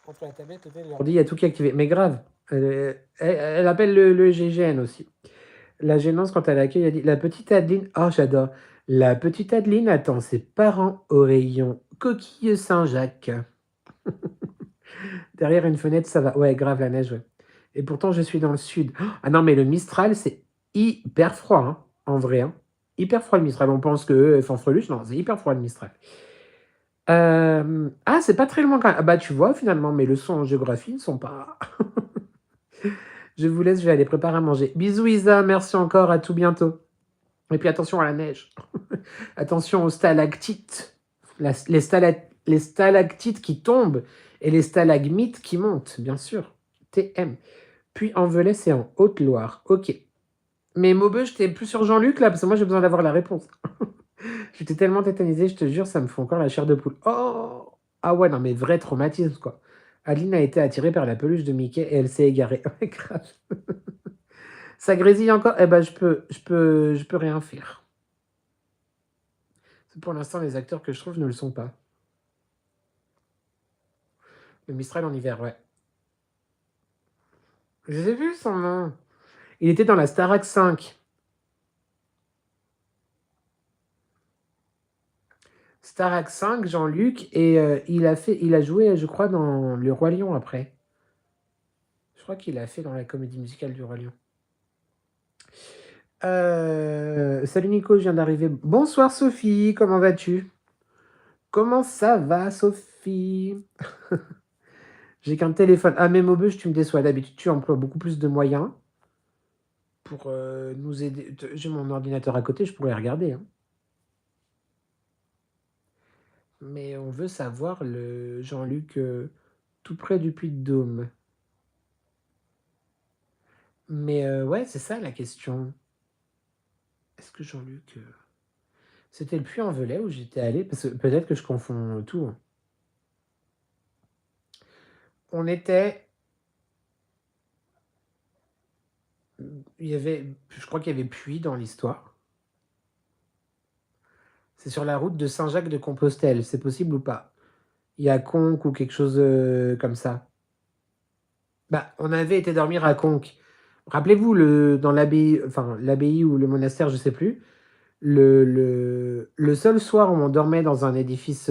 Entre la tablette, l'ordi, il y a tout qui est activé. Mais grave, elle appelle le GGN aussi. La gênance quand elle accueille, elle dit la petite Adeline. Oh, j'adore. La petite Adeline attend ses parents au rayon coquille Saint-Jacques. Derrière une fenêtre, ça va. Ouais, grave la neige, ouais. Et pourtant, je suis dans le sud. Ah non, mais le Mistral, c'est hyper froid, hein, en vrai. Hein. Hyper froid le Mistral. On pense que fanfreluche, non, c'est hyper froid le Mistral. Ah, c'est pas très loin quand même. Ah bah, tu vois, finalement, mes leçons en géographie ne sont pas. Je vous laisse, je vais aller préparer à manger. Bisous, Isa, merci encore, à tout bientôt. Et puis attention à la neige. Attention aux stalactites. Les stalactites qui tombent et les stalagmites qui montent, bien sûr. TM. Puis en Velay, c'est en Haute-Loire. Ok. Mais Maubeuge, t'es plus sur Jean-Luc là, parce que moi j'ai besoin d'avoir la réponse. J'étais tellement tétanisée, je te jure, ça me fait encore la chair de poule. Oh ah ouais, non mais vrai traumatisme quoi. Adeline a été attirée par la peluche de Mickey et elle s'est égarée. Grave. Ça grésille encore? Eh ben je peux rien faire. Pour l'instant, les acteurs que je trouve ne le sont pas. Le Mistral en hiver, ouais. Je les ai vus son nom. Il était dans la Starac 5. Starac 5, Jean-Luc, et il a joué, je crois, dans Le Roi Lion après. Je crois qu'il a fait dans la comédie musicale du Roi Lion. Salut Nico, je viens d'arriver. Bonsoir Sophie, comment vas-tu? Comment ça va Sophie? J'ai qu'un téléphone. Ah mais Maubeuge, tu me déçois. D'habitude, tu emploies beaucoup plus de moyens pour nous aider. J'ai mon ordinateur à côté, je pourrais regarder. Hein. Mais on veut savoir le Jean-Luc tout près du Puy-de-Dôme. Mais ouais, c'est ça la question. Est-ce que Jean-Luc... C'était le Puy-en-Velay où j'étais allé? Parce que peut-être que je confonds tout. Hein. On était... Il y avait... Je crois qu'il y avait Puy dans l'histoire. C'est sur la route de Saint-Jacques-de-Compostelle. C'est possible ou pas? Il y a Conques ou quelque chose comme ça. Bah, on avait été dormir à Conques. Rappelez-vous, dans l'abbaye, enfin l'abbaye ou le monastère, je sais plus. Le seul soir où on dormait dans un édifice,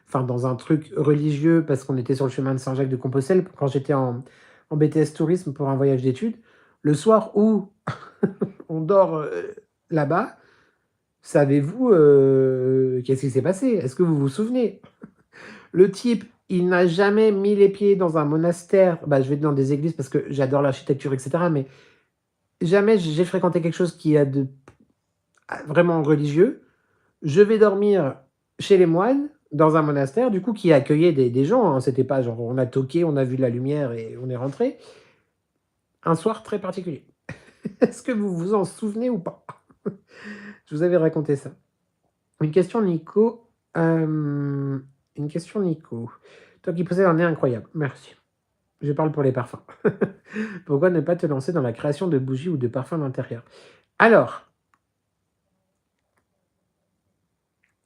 enfin dans un truc religieux, parce qu'on était sur le chemin de Saint-Jacques-de-Compostelle, quand j'étais en BTS tourisme pour un voyage d'études, le soir où on dort là-bas, savez-vous qu'est-ce qui s'est passé? Est-ce que vous vous souvenez? Le type, il n'a jamais mis les pieds dans un monastère. Bah, je vais dans des églises parce que j'adore l'architecture, etc. Mais jamais j'ai fréquenté quelque chose qui a de vraiment religieux. Je vais dormir chez les moines, dans un monastère, du coup, qui accueillait des gens. Hein. C'était pas genre on a toqué, on a vu de la lumière et on est rentré. Un soir très particulier. Est-ce que vous vous en souvenez ou pas? Je vous avais raconté ça. Une question, Nico. Une question, Nico. Toi qui possèdes un nez incroyable. Merci. Je parle pour les parfums. Pourquoi ne pas te lancer dans la création de bougies ou de parfums d'intérieur? Alors,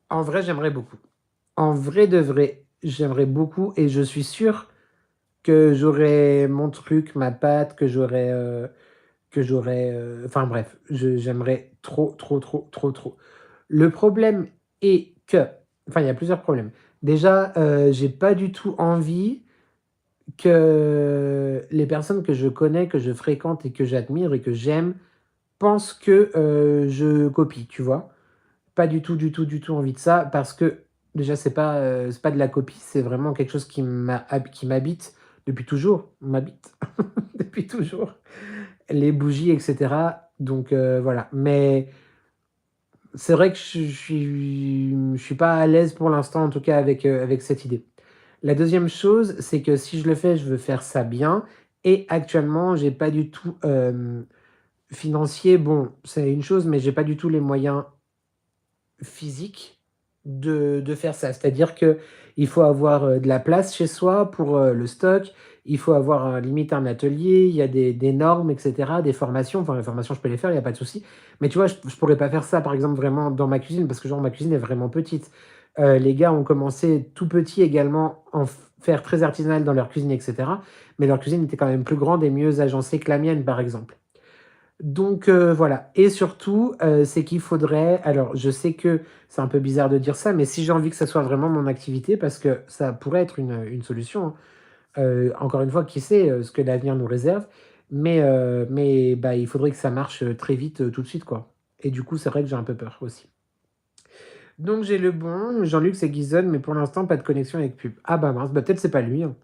en vrai, j'aimerais beaucoup. En vrai de vrai, j'aimerais beaucoup et je suis sûr que j'aurais mon truc, ma patte, enfin bref, j'aimerais trop, trop, trop, trop, trop. Le problème est que enfin, il y a plusieurs problèmes. Déjà, j'ai pas du tout envie que les personnes que je connais, que je fréquente et que j'admire et que j'aime pensent que, je copie, tu vois? Pas du tout, du tout, du tout envie de ça parce que déjà c'est pas de la copie, c'est vraiment quelque chose qui m'habite depuis toujours, m'habite depuis toujours, les bougies et cetera donc voilà. Mais c'est vrai que je suis pas à l'aise pour l'instant en tout cas avec cette idée. La deuxième chose, c'est que si je le fais, je veux faire ça bien et actuellement j'ai pas du tout, financier, bon, c'est une chose, mais j'ai pas du tout les moyens physique de faire ça. C'est-à-dire qu'il faut avoir, de la place chez soi pour, le stock, il faut avoir, limite un atelier, il y a des normes et cetera, des formations. Enfin, les formations, je peux les faire, il y a pas de souci. Mais tu vois, je pourrais pas faire ça, par exemple, vraiment dans ma cuisine parce que genre ma cuisine est vraiment petite. Les gars ont commencé tout petits également, en faire très artisanal dans leur cuisine et cetera, mais leur cuisine était quand même plus grande et mieux agencée que la mienne, par exemple. Donc voilà et surtout, c'est qu'il faudrait alors je sais que c'est un peu bizarre de dire ça, mais si j'ai envie que ça soit vraiment mon activité parce que ça pourrait être une solution, hein. Encore une fois, qui sait, ce que l'avenir nous réserve, mais bah, il faudrait que ça marche, très vite, tout de suite, quoi et du coup, c'est vrai que j'ai un peu peur aussi. Donc j'ai le bon, Jean-Luc, c'est Guizone, mais pour l'instant, pas de connexion avec pub. Ah bah mince, bah peut-être c'est pas lui, hein.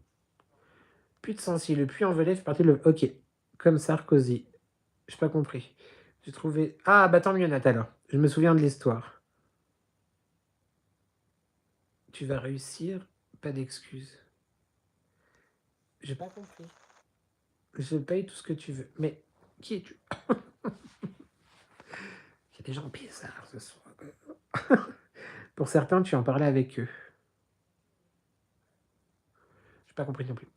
Puy de Sancy, le Puy-en-Velay fait partie de OK, comme Sarkozy. J'ai pas compris. J'ai trouvé ah bah tant mieux Nat alors. Je me souviens de l'histoire. Tu vas réussir, pas d'excuses. J'ai pas compris. Je paye tout ce que tu veux. Mais qui es-tu? Il y a des gens bizarres ce soir. Pour certains, tu en parlais avec eux. J'ai pas compris non plus.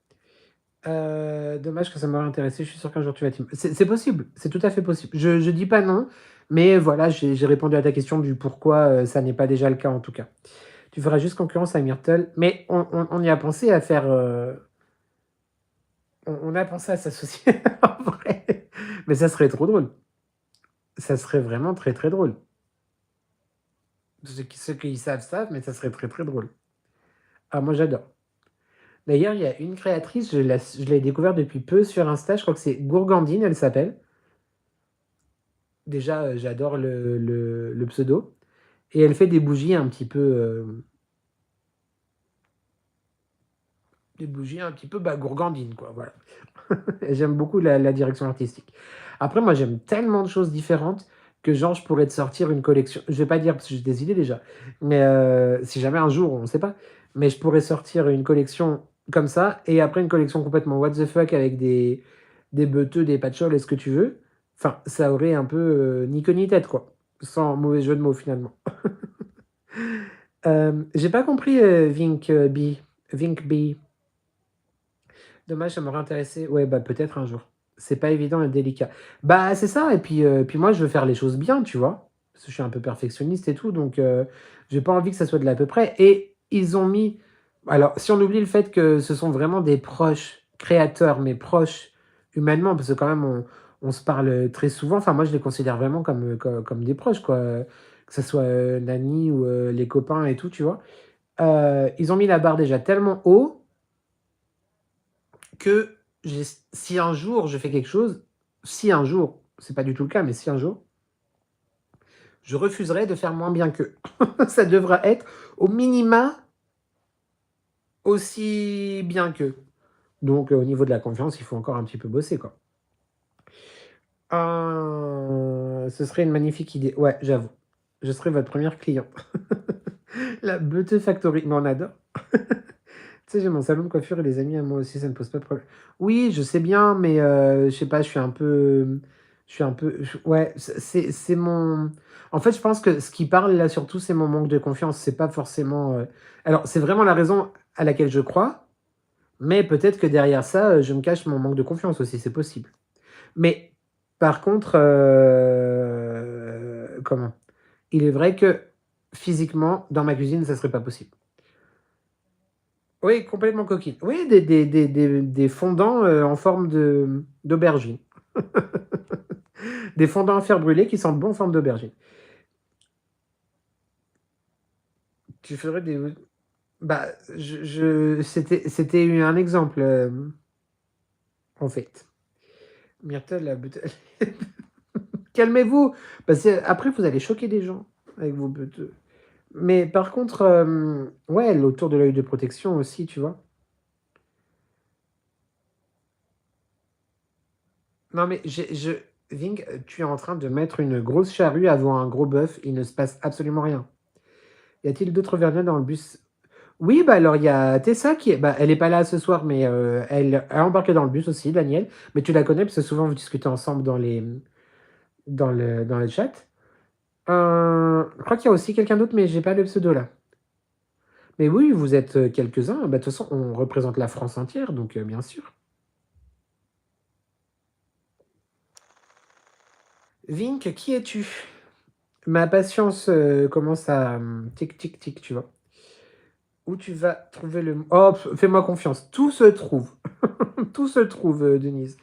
Dommage que ça m'aurait intéressé, je suis sûr qu'un jour tu vas t'y c'est possible, c'est tout à fait possible. Je dis pas non, mais voilà, j'ai répondu à ta question du pourquoi, ça n'est pas déjà le cas en tout cas. Tu feras juste concurrence à Myrtle, mais on y a pensé à faire, on a pensé à s'associer en vrai, mais ça serait trop drôle. Ça serait vraiment très, très drôle. Ceux qui savent, mais ça serait très, très drôle. Ah moi j'adore. D'ailleurs, il y a une créatrice, je l'ai découverte depuis peu sur Insta, je crois que c'est Gourgandine, elle s'appelle. Déjà, j'adore le pseudo et elle fait des bougies un petit peu, bah, gourgandines quoi, voilà. Et j'aime beaucoup la direction artistique. Après moi, j'aime tellement de choses différentes que genre je pourrais te sortir une collection je vais pas dire parce que j'ai des idées déjà, mais si jamais un jour, on ne sait pas, mais je pourrais sortir une collection comme ça et après une collection complètement what the fuck avec des beuteux, des patcholes et ce que tu veux. Enfin, ça aurait un peu, ni queue ni tête quoi, sans mauvais jeu de mots finalement. J'ai pas compris, Vink B. Dommage, ça m'aurait intéressé. Ouais, bah, peut-être un jour. C'est pas évident et délicat. Bah, c'est ça et puis moi, je veux faire les choses bien, tu vois? Parce que je suis un peu perfectionniste et tout, donc j'ai pas envie que ça soit de l'à peu près et ils ont mis alors, si on oublie le fait que ce sont vraiment des proches créateurs, mais proches humainement, parce que quand même on se parle, très souvent. Enfin, moi, je les considère vraiment comme des proches, quoi, que ça soit, Nani ou les copains et tout, tu vois? Ils ont mis la barre déjà tellement haut que si un jour je fais quelque chose, si un jour, c'est pas du tout le cas, mais si un jour, je refuserai de faire moins bien qu'eux. Ça devra être au minima aussi bien qu'eux. Donc au niveau de la confiance, il faut encore un petit peu bosser, quoi. Ce serait une magnifique idée. Ouais, j'avoue. Je serai votre première client. La Beauté Factory, mais on adore. Tu sais, j'ai mon salon de coiffure et les amis à moi aussi, ça ne pose pas de problème. Oui, je sais bien, mais je sais pas, ouais, c'est mon en fait, je pense que ce qui parle là surtout, c'est mon manque de confiance. C'est pas forcément, alors c'est vraiment la raison à laquelle je crois, Mais peut-être que derrière ça, je me cache mon manque de confiance aussi, c'est possible. Mais par contre, comment? Il est vrai que physiquement, dans ma cuisine, ça serait pas possible. Oui, complètement coquine. Oui, des fondants, en forme d'aubergine. Des fondants à faire brûler qui sentent bon en forme d'aubergine. Tu ferais des bah, c'était un exemple, en fait. Myrtle la bretelle. Calmez-vous! Parce qu'après vous allez choquer des gens avec vos mais par contre, ouais, autour de l'œil de protection aussi, tu vois? Non mais Ving, tu es en train de mettre une grosse charrue avant un gros bœuf, il ne se passe absolument rien. Y a-t-il d'autres Vernet dans le bus? Oui, bah, alors il y a Tessa qui est bah, elle est pas là ce soir, mais elle a embarqué dans le bus aussi, Daniel. Mais tu la connais parce que souvent vous discutez ensemble dans le chat. Je crois qu'il y a aussi quelqu'un d'autre, mais j'ai pas le pseudo là. Mais oui, vous êtes, quelques-uns. Bah, de toute façon, on représente la France entière, donc bien sûr. Vink, qui es-tu? Ma patience, commence à, tic tic tic, tu vois? Où tu vas trouver le oh, fais-moi confiance, tout se trouve. Tout se trouve, Denise.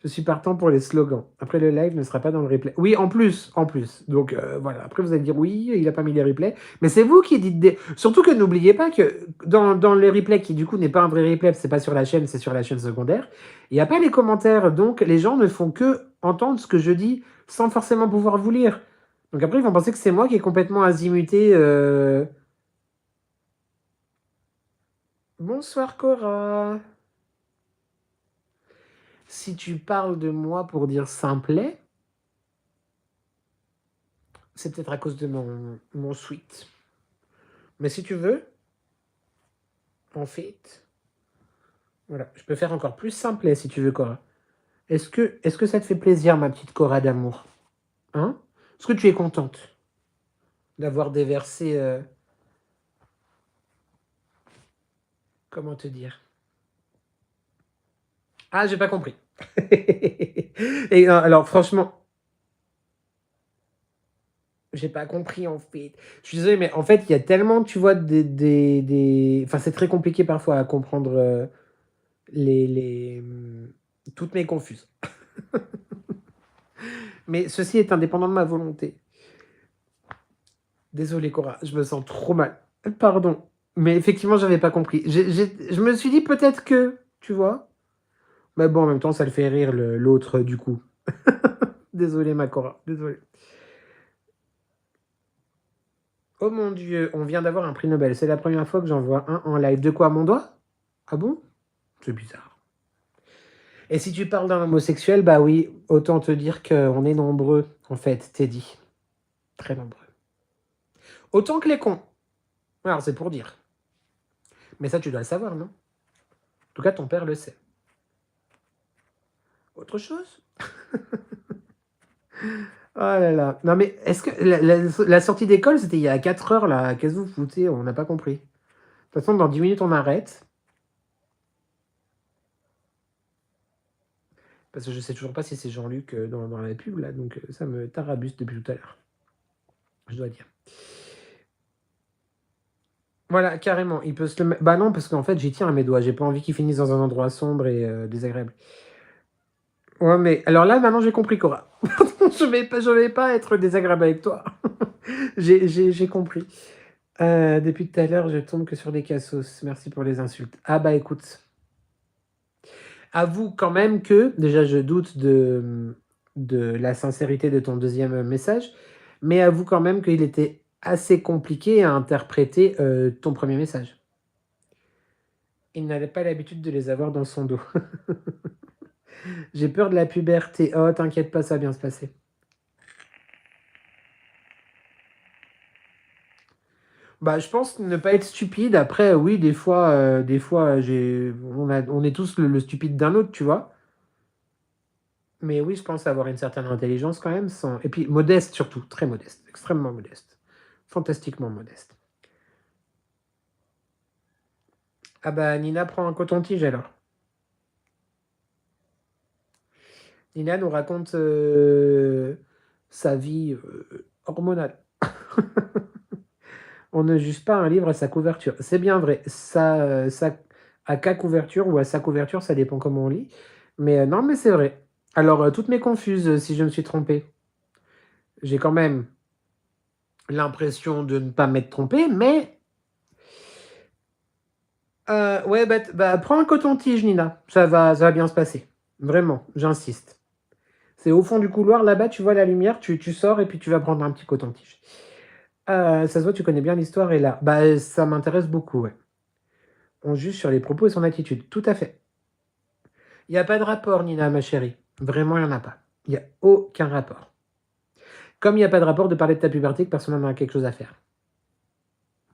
Je suis partant pour les slogans. Après, le live ne sera pas dans le replay. Oui, en plus, en plus. Donc voilà, après vous allez dire oui, il a pas mis les replays. Mais c'est vous qui dites des... Surtout que n'oubliez pas que dans le replay, qui du coup n'est pas un vrai replay, c'est pas sur la chaîne, c'est sur la chaîne secondaire, il n'y a pas les commentaires. Donc les gens ne font que entendre ce que je dis sans forcément pouvoir vous lire. Donc après, ils vont penser que c'est moi qui est complètement azimuté. Bonsoir Cora. Si tu parles de moi pour dire simplet, c'est peut-être à cause de mon sweat. Mais si tu veux, en fait, voilà, je peux faire encore plus simplet si tu veux, Cora. Est-ce que ça te fait plaisir, ma petite Cora d'amour? Hein? Est-ce que tu es contente d'avoir déversé, comment te dire? Ah, j'ai pas compris. Et alors, franchement, j'ai pas compris en fait. Je suis désolé, mais en fait, il y a tellement, tu vois, enfin, c'est très compliqué parfois à comprendre toutes mes confuses. Mais ceci est indépendant de ma volonté. Désolé Cora, je me sens trop mal. Pardon. Mais effectivement, j'avais pas compris. Je me suis dit peut-être que, tu vois. Mais bon, en même temps, ça le fait rire l'autre du coup. Désolé ma Cora, désolé. Oh mon Dieu, on vient d'avoir un prix Nobel. C'est la première fois que j'en vois un en live. De quoi, mon doigt? Ah bon? C'est bizarre. Et si tu parles d'un homosexuel, bah oui, autant te dire qu'on est nombreux, en fait, Teddy. Très nombreux. Autant que les cons. Alors, c'est pour dire. Mais ça, tu dois le savoir, non? En tout cas, ton père le sait. Autre chose? Oh là là. Non mais est-ce que la sortie d'école, c'était il y a 4 heures là? Qu'est-ce que vous foutez? On n'a pas compris. De toute façon, dans 10 minutes, on arrête. Parce que je sais toujours pas si c'est Jean-Luc dans la pub là, donc ça me tarabuste depuis tout à l'heure. Je dois dire. Voilà, carrément. Il peut se le mettre. Bah non, parce qu'en fait, j'y tiens à mes doigts. J'ai pas envie qu'il finisse dans un endroit sombre et désagréable. Ouais, mais alors là, maintenant, j'ai compris, Cora. Je vais pas être désagréable avec toi. J'ai compris. Depuis tout à l'heure, je tombe que sur des cassos. Merci pour les insultes. Ah bah écoute, avoue quand même que, déjà je doute de la sincérité de ton deuxième message, mais avoue quand même qu'il était assez compliqué à interpréter ton premier message. Il n'avait pas l'habitude de les avoir dans son dos. J'ai peur de la puberté. Oh, t'inquiète pas, ça va bien se passer. Bah, je pense ne pas être stupide. Après, oui, des fois, on est tous le stupide d'un autre, tu vois. Mais oui, je pense avoir une certaine intelligence quand même, sans... et puis modeste surtout, très modeste, extrêmement modeste, fantastiquement modeste. Ah bah, Nina prend un coton-tige alors. Nina nous raconte sa vie hormonale. On ne juge pas un livre à sa couverture. C'est bien vrai. Ça à qu'à couverture ou à sa couverture, ça dépend comment on lit. Mais non, mais c'est vrai. Alors, toutes mes confuses, si je me suis trompée. J'ai quand même l'impression de ne pas m'être trompée, mais ouais, bah, prends un coton-tige, Nina. Ça va bien se passer. Vraiment, j'insiste. C'est au fond du couloir, là-bas, tu vois la lumière, tu sors et puis tu vas prendre un petit coton-tige. Ça se voit, tu connais bien l'histoire et là. Bah, ça m'intéresse beaucoup, ouais. On juge sur les propos et son attitude. Tout à fait. Il n'y a pas de rapport, Nina, ma chérie. Vraiment, il n'y en a pas. Il n'y a aucun rapport. Comme il n'y a pas de rapport de parler de ta puberté que personne n'en a quelque chose à faire.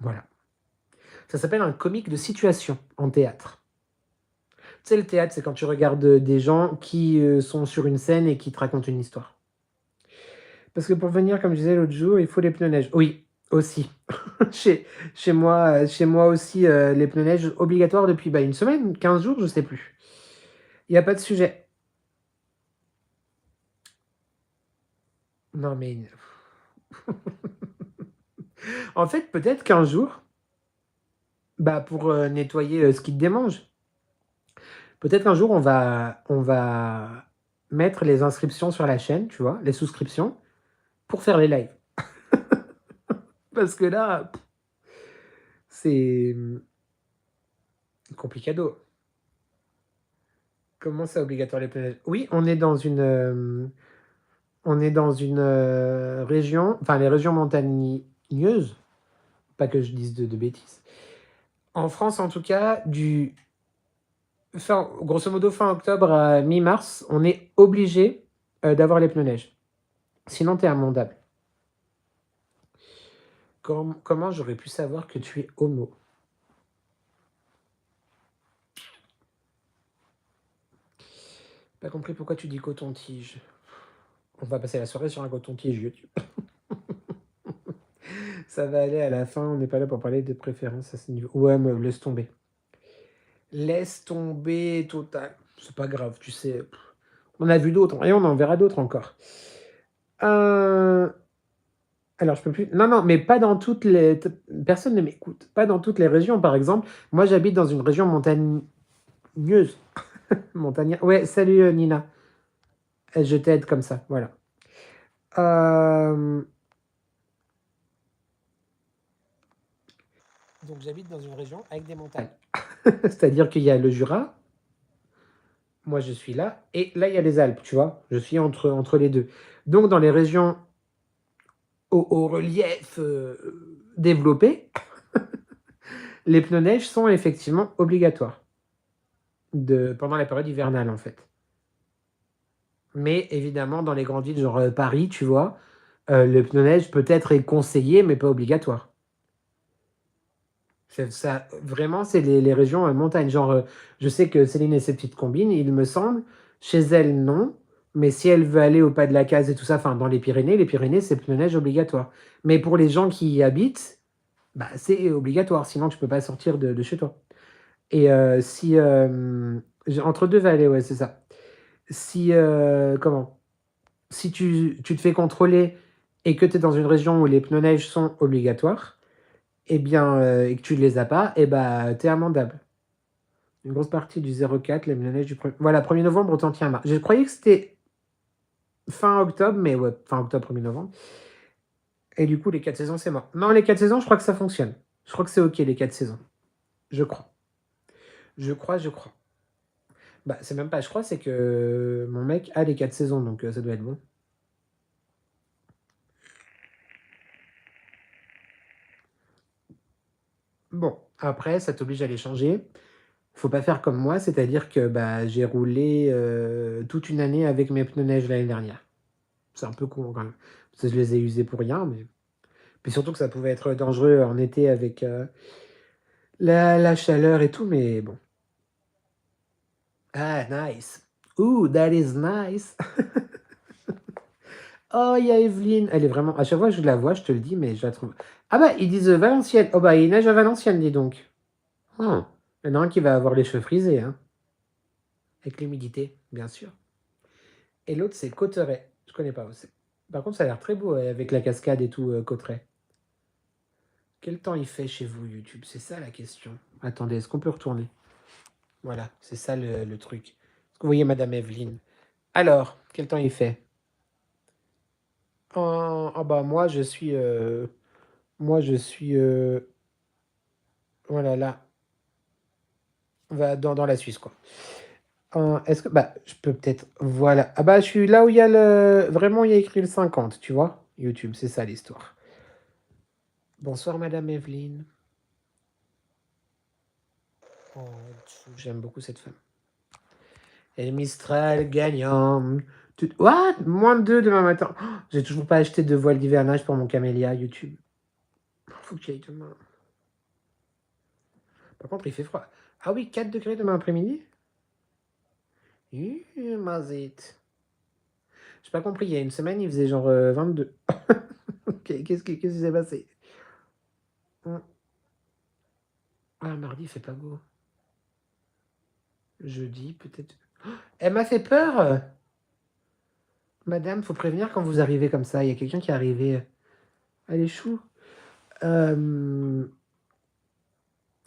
Voilà. Ça s'appelle un comique de situation en théâtre. Tu sais, le théâtre, c'est quand tu regardes des gens qui sont sur une scène et qui te racontent une histoire. Parce que pour venir, comme je disais l'autre jour, il faut les pneus neige. Oui, aussi. Chez moi aussi, les pneus neige obligatoires depuis une semaine, 15 jours, je sais plus. Il n'y a pas de sujet. Non mais... En fait, peut-être qu'un jour, bah, pour nettoyer ce qui te démange, peut-être qu'un jour, on va mettre les inscriptions sur la chaîne, tu vois, les souscriptions, pour faire les lives. Parce que là, c'est complicado. Comment ça, obligatoire les pneus neige? Oui, on est dans une région, enfin les régions montagneuses, pas que je dise de bêtises. En France, en tout cas, grosso modo fin octobre à mi-mars, on est obligé d'avoir les pneus neige. Sinon, t'es amendable. Comment j'aurais pu savoir que tu es homo? Pas compris pourquoi tu dis coton-tige. On va passer la soirée sur un coton-tige YouTube. Ça va aller à la fin, on n'est pas là pour parler de préférences à ce niveau. Ouais, mais laisse tomber. Laisse tomber total. C'est pas grave, tu sais. On a vu d'autres et on en verra d'autres encore. Alors, je peux plus. Non, non, mais pas dans toutes les. Personne ne m'écoute. Pas dans toutes les régions, par exemple. Moi, j'habite dans une région montagneuse. Montagnard. Ouais, salut Nina. Je t'aide comme ça, voilà. Euh, Donc, j'habite dans une région avec des montagnes. C'est-à-dire qu'il y a le Jura, moi je suis là, et là il y a les Alpes, tu vois. Je suis entre les deux. Donc, dans les régions au relief développé, les pneus neige sont effectivement obligatoires pendant la période hivernale, en fait. Mais évidemment, dans les grandes villes, genre Paris, tu vois, le pneu neige peut-être est conseillé, mais pas obligatoire. Ça, vraiment, c'est les régions montagnes. Genre, je sais que Céline et ses petites combines, il me semble, chez elle, non. Mais si elle veut aller au pas de la case et tout ça, enfin, dans les Pyrénées, c'est pneu neige obligatoire. Mais pour les gens qui y habitent, bah, c'est obligatoire. Sinon, tu peux pas sortir de chez toi. Et si. Entre deux vallées, ouais, c'est ça. Si. Comment? Si tu te fais contrôler et que tu es dans une région où les pneus neige sont obligatoires, eh bien, et que tu ne les as pas, eh ben, tu es amendable. Une grosse partie du 04, les pneus neige du 1er. Voilà, 1er novembre, autant tient mars. Je croyais que c'était fin octobre, mais ouais, fin octobre, 1er novembre. Et du coup, les 4 saisons, c'est mort. Non, les 4 saisons, je crois que ça fonctionne. Je crois que c'est OK, les 4 saisons. Je crois. Je crois. Bah, c'est même pas je crois, c'est que mon mec a les 4 saisons, donc ça doit être bon. Bon, après, ça t'oblige à les changer. Faut pas faire comme moi, c'est-à-dire que bah, j'ai roulé toute une année avec mes pneus neige l'année dernière. C'est un peu con quand même. Parce que je les ai usés pour rien, mais. Puis surtout que ça pouvait être dangereux en été avec la chaleur et tout, mais bon. Ah, nice. Ooh, that is nice. Oh, il y a Evelyne. Elle est vraiment. À chaque fois que je la vois, je te le dis, mais je la trouve. Ah bah, ils disent Valenciennes. Oh bah, il neige à Valenciennes, dis donc. Hmm. Il y en a un qui va avoir les cheveux frisés, hein. Avec l'humidité, bien sûr. Et l'autre, c'est Cauterets. Je connais pas aussi. Par contre, ça a l'air très beau avec la cascade et tout, Cauterets. Quel temps il fait chez vous, YouTube? C'est ça la question. Attendez, est-ce qu'on peut retourner? Voilà, c'est ça le truc. Est-ce que vous voyez Madame Evelyne? Alors, quel temps il fait? Ah bah moi je suis voilà là dans la Suisse quoi. Est-ce que bah je peux peut-être voilà. Ah bah je suis là où il y a le vraiment il y a écrit le 50, tu vois? YouTube, c'est ça l'histoire. Bonsoir Madame Evelyne. Oh, j'aime beaucoup cette femme. Et Mistral gagnant. What? -2 demain matin. Oh, j'ai toujours pas acheté de voile d'hivernage pour mon camélia YouTube. Faut que j'y aille demain. Par contre, il fait froid. Ah oui, 4 degrés demain après-midi? Mazit. J'ai pas compris, il y a une semaine, il faisait genre 22. Qu'est-ce qui s'est passé? Ah, mardi, il fait pas beau. Jeudi, peut-être. Elle m'a fait peur! Madame, faut prévenir quand vous arrivez comme ça. Il y a quelqu'un qui est arrivé. Elle est chou.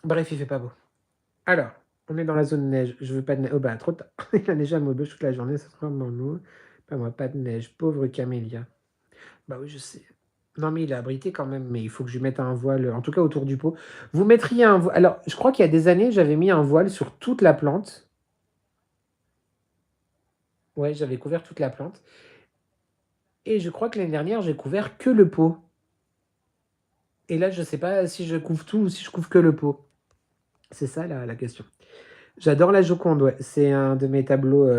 Bref, il fait pas beau. Alors, on est dans la zone neige. Je veux pas de neige. Oh bah, trop tard. Il a neigé à Maubeuge toute la journée, ça sera mon eau. Pas moi, pas de neige. Pauvre camélia. Bah oui, je sais. Non, mais il est abrité quand même, mais il faut que je lui mette un voile, en tout cas autour du pot. Vous mettriez un voile. Alors, je crois qu'il y a des années, j'avais mis un voile sur toute la plante. Ouais, j'avais couvert toute la plante. Et je crois que l'année dernière, j'ai couvert que le pot. Et là, je sais pas si je couvre tout ou si je couvre que le pot. C'est ça la question. J'adore la Joconde, ouais. C'est un de mes tableaux.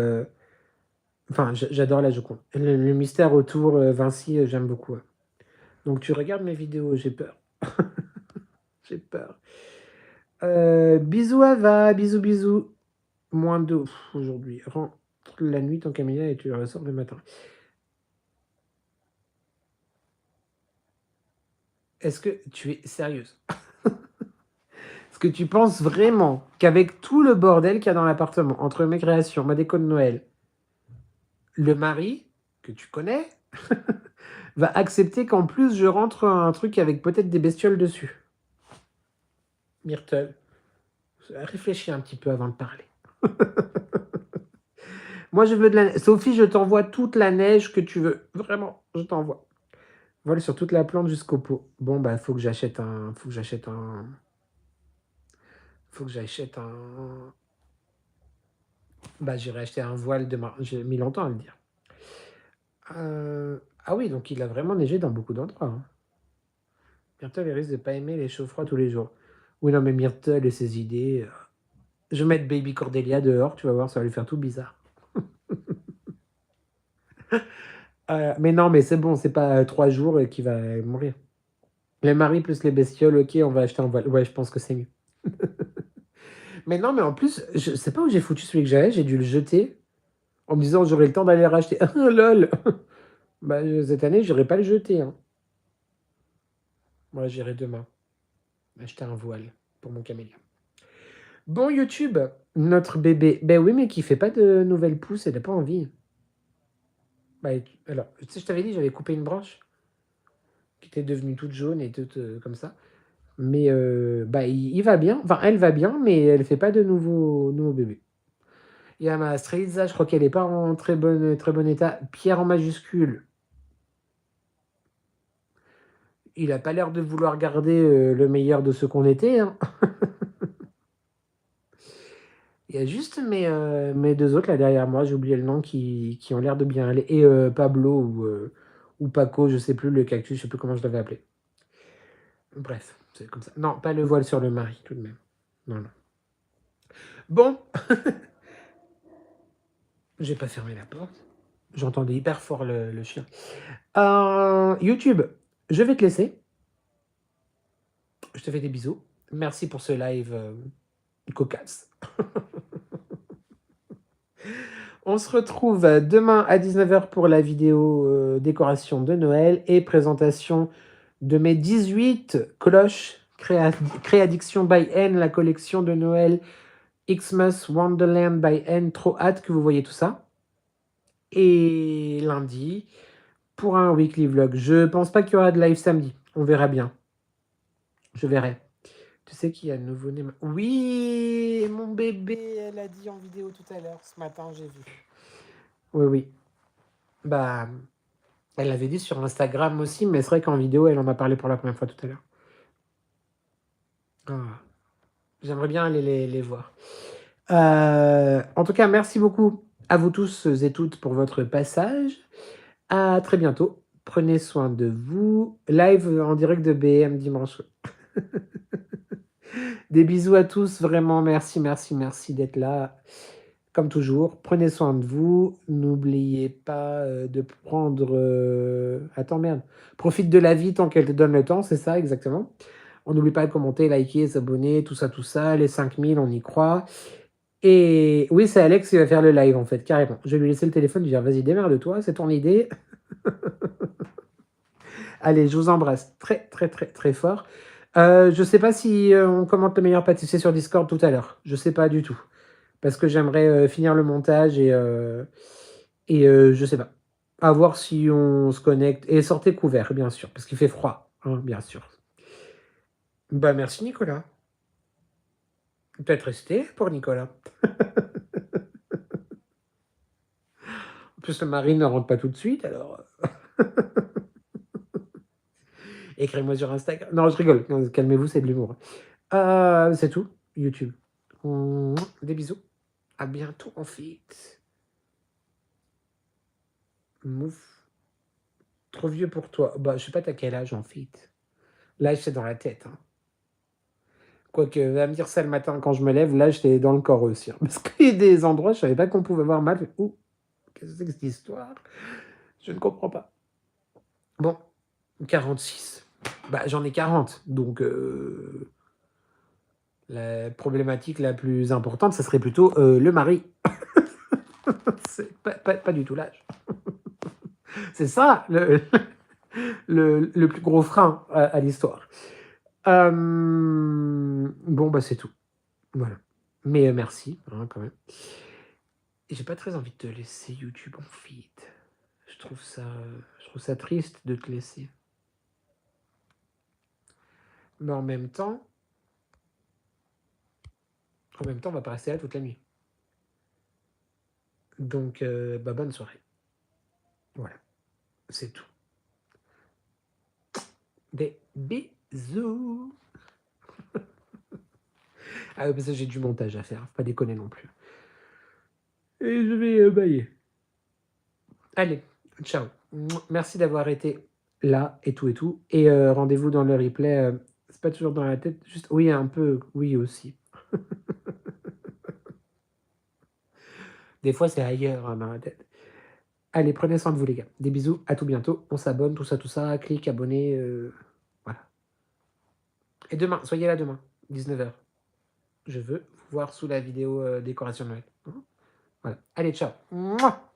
Enfin, j'adore la Joconde. Le mystère autour Vinci, j'aime beaucoup. Ouais. Donc, tu regardes mes vidéos, j'ai peur. J'ai peur. Bisous Ava, bisous bisous. -2 aujourd'hui. Rentre la nuit ton camélia et tu ressors le matin. Est-ce que tu es sérieuse? Est-ce que tu penses vraiment qu'avec tout le bordel qu'il y a dans l'appartement, entre mes créations, ma déco de Noël, le mari, que tu connais, va accepter qu'en plus je rentre un truc avec peut-être des bestioles dessus? Myrtle, réfléchis un petit peu avant de parler. Moi, je veux de la... Sophie, je t'envoie toute la neige que tu veux. Vraiment, je t'envoie. Voilà, sur toute la plante jusqu'au pot. Bon, bah, faut que j'achète un... Faut que j'achète un... Bah, j'irai acheter un voile demain. J'ai mis longtemps à le dire. Ah oui, donc il a vraiment neigé dans beaucoup d'endroits. Hein. Myrtle, il risque de pas aimer les chauds froids tous les jours. Oui, non, mais Myrtle et ses idées... Je vais mettre Baby Cordelia dehors, tu vas voir, ça va lui faire tout bizarre. Mais non, mais c'est bon, c'est pas 3 jours qu'il va mourir. Les maris plus les bestioles, ok, on va acheter un voile. Ouais, je pense que c'est mieux. Mais non, mais en plus, je sais pas où j'ai foutu celui que j'avais, j'ai dû le jeter en me disant j'aurai le temps d'aller le racheter. Lol. Bah, cette année, j'aurais pas le jeter. Hein. Moi, j'irai demain acheter un voile pour mon camélia. Bon, YouTube, notre bébé. Ben oui, mais qui fait pas de nouvelles pousses, elle n'a pas envie. Bah, alors, tu sais, je t'avais dit, j'avais coupé une branche qui était devenue toute jaune et toute comme ça. Mais bah, il va bien. Enfin, elle va bien, mais elle fait pas de nouveaux bébés. Il y a ma Streliza, je crois qu'elle n'est pas en très bon état. Pierre en majuscule. Il n'a pas l'air de vouloir garder le meilleur de ce qu'on était. Hein. Il y a juste mes 2 autres là derrière moi, j'ai oublié le nom, qui ont l'air de bien aller. Et Pablo ou Paco, je sais plus, le cactus, je sais plus comment je l'avais appelé. Bref, c'est comme ça. Non, pas le voile sur le mari, tout de même. Non, non. Bon. J'ai pas fermé la porte. J'entendais hyper fort le chien. YouTube, je vais te laisser. Je te fais des bisous. Merci pour ce live cocasse. On se retrouve demain à 19h pour la vidéo décoration de Noël et présentation de mes 18 cloches Créadiction by N, la collection de Noël Xmas Wonderland by N. Trop hâte que vous voyez tout ça. Et lundi, pour un weekly vlog. Je pense pas qu'il y aura de live samedi. On verra bien. Je verrai. Tu sais qu'il y a un nouveau-né. Oui, mon bébé, elle a dit en vidéo tout à l'heure. Ce matin, j'ai vu. Oui, oui. Bah, elle l'avait dit sur Instagram aussi, mais c'est vrai qu'en vidéo, elle en a parlé pour la première fois tout à l'heure. Ah, j'aimerais bien aller les voir. En tout cas, merci beaucoup à vous tous et toutes pour votre passage. À très bientôt. Prenez soin de vous. Live en direct de BM dimanche. Des bisous à tous. Vraiment, merci, merci, merci d'être là. Comme toujours, prenez soin de vous. N'oubliez pas de prendre... Attends, merde. Profite de la vie tant qu'elle te donne le temps, c'est ça, exactement. On n'oublie pas de commenter, liker, s'abonner, tout ça, tout ça. Les 5000, on y croit. Et oui, c'est Alex qui va faire le live, en fait, carrément. Je vais lui laisser le téléphone, lui dire, vas-y, démerde-toi, c'est ton idée. Allez, je vous embrasse très, très, très, très fort. Je sais pas si on commente le meilleur pâtissier sur Discord tout à l'heure. Je sais pas du tout. Parce que j'aimerais finir le montage et je sais pas. À voir si on se connecte. Et sortez couvert, bien sûr, parce qu'il fait froid, hein, bien sûr. Bah merci Nicolas. Peut-être rester pour Nicolas. En plus, le mari ne rentre pas tout de suite, alors... Écrivez-moi sur Instagram. Non, je rigole. Calmez-vous, c'est de l'humour. C'est tout. YouTube. Des bisous. À bientôt en fit. Mouf. Trop vieux pour toi. Bah, je sais pas t'as quel âge en fit. L'âge, c'est dans la tête. Hein. Quoique, va me dire ça le matin quand je me lève, là, j'étais dans le corps aussi. Hein. Parce qu'il y a des endroits, je savais pas qu'on pouvait voir mal. Ouh, qu'est-ce que c'est que cette histoire? Je ne comprends pas. Bon, 46. Bah, j'en ai 40. Donc, la problématique la plus importante, ça serait plutôt le mari. C'est pas du tout l'âge. C'est ça le plus gros frein à l'histoire. Bon, bah c'est tout. Voilà. Mais merci, hein, quand même. Et j'ai pas très envie de te laisser YouTube en feed. Je trouve ça triste de te laisser. Mais en même temps, on va pas rester là toute la nuit. Donc, bah bonne soirée. Voilà, c'est tout. Des bisous. Ah oui, parce que j'ai du montage à faire, pas déconner non plus. Et je vais bailler. Allez, ciao. Merci d'avoir été là et tout et tout. Et rendez-vous dans le replay. C'est pas toujours dans la tête, juste oui, un peu, oui aussi. Des fois, c'est ailleurs hein, dans la tête. Allez, prenez soin de vous les gars. Des bisous, à tout bientôt. On s'abonne, tout ça, clique, abonner, voilà. Et demain, soyez là demain, 19h. Je veux vous voir sous la vidéo décoration de Noël. Voilà. Allez, ciao. Mouah.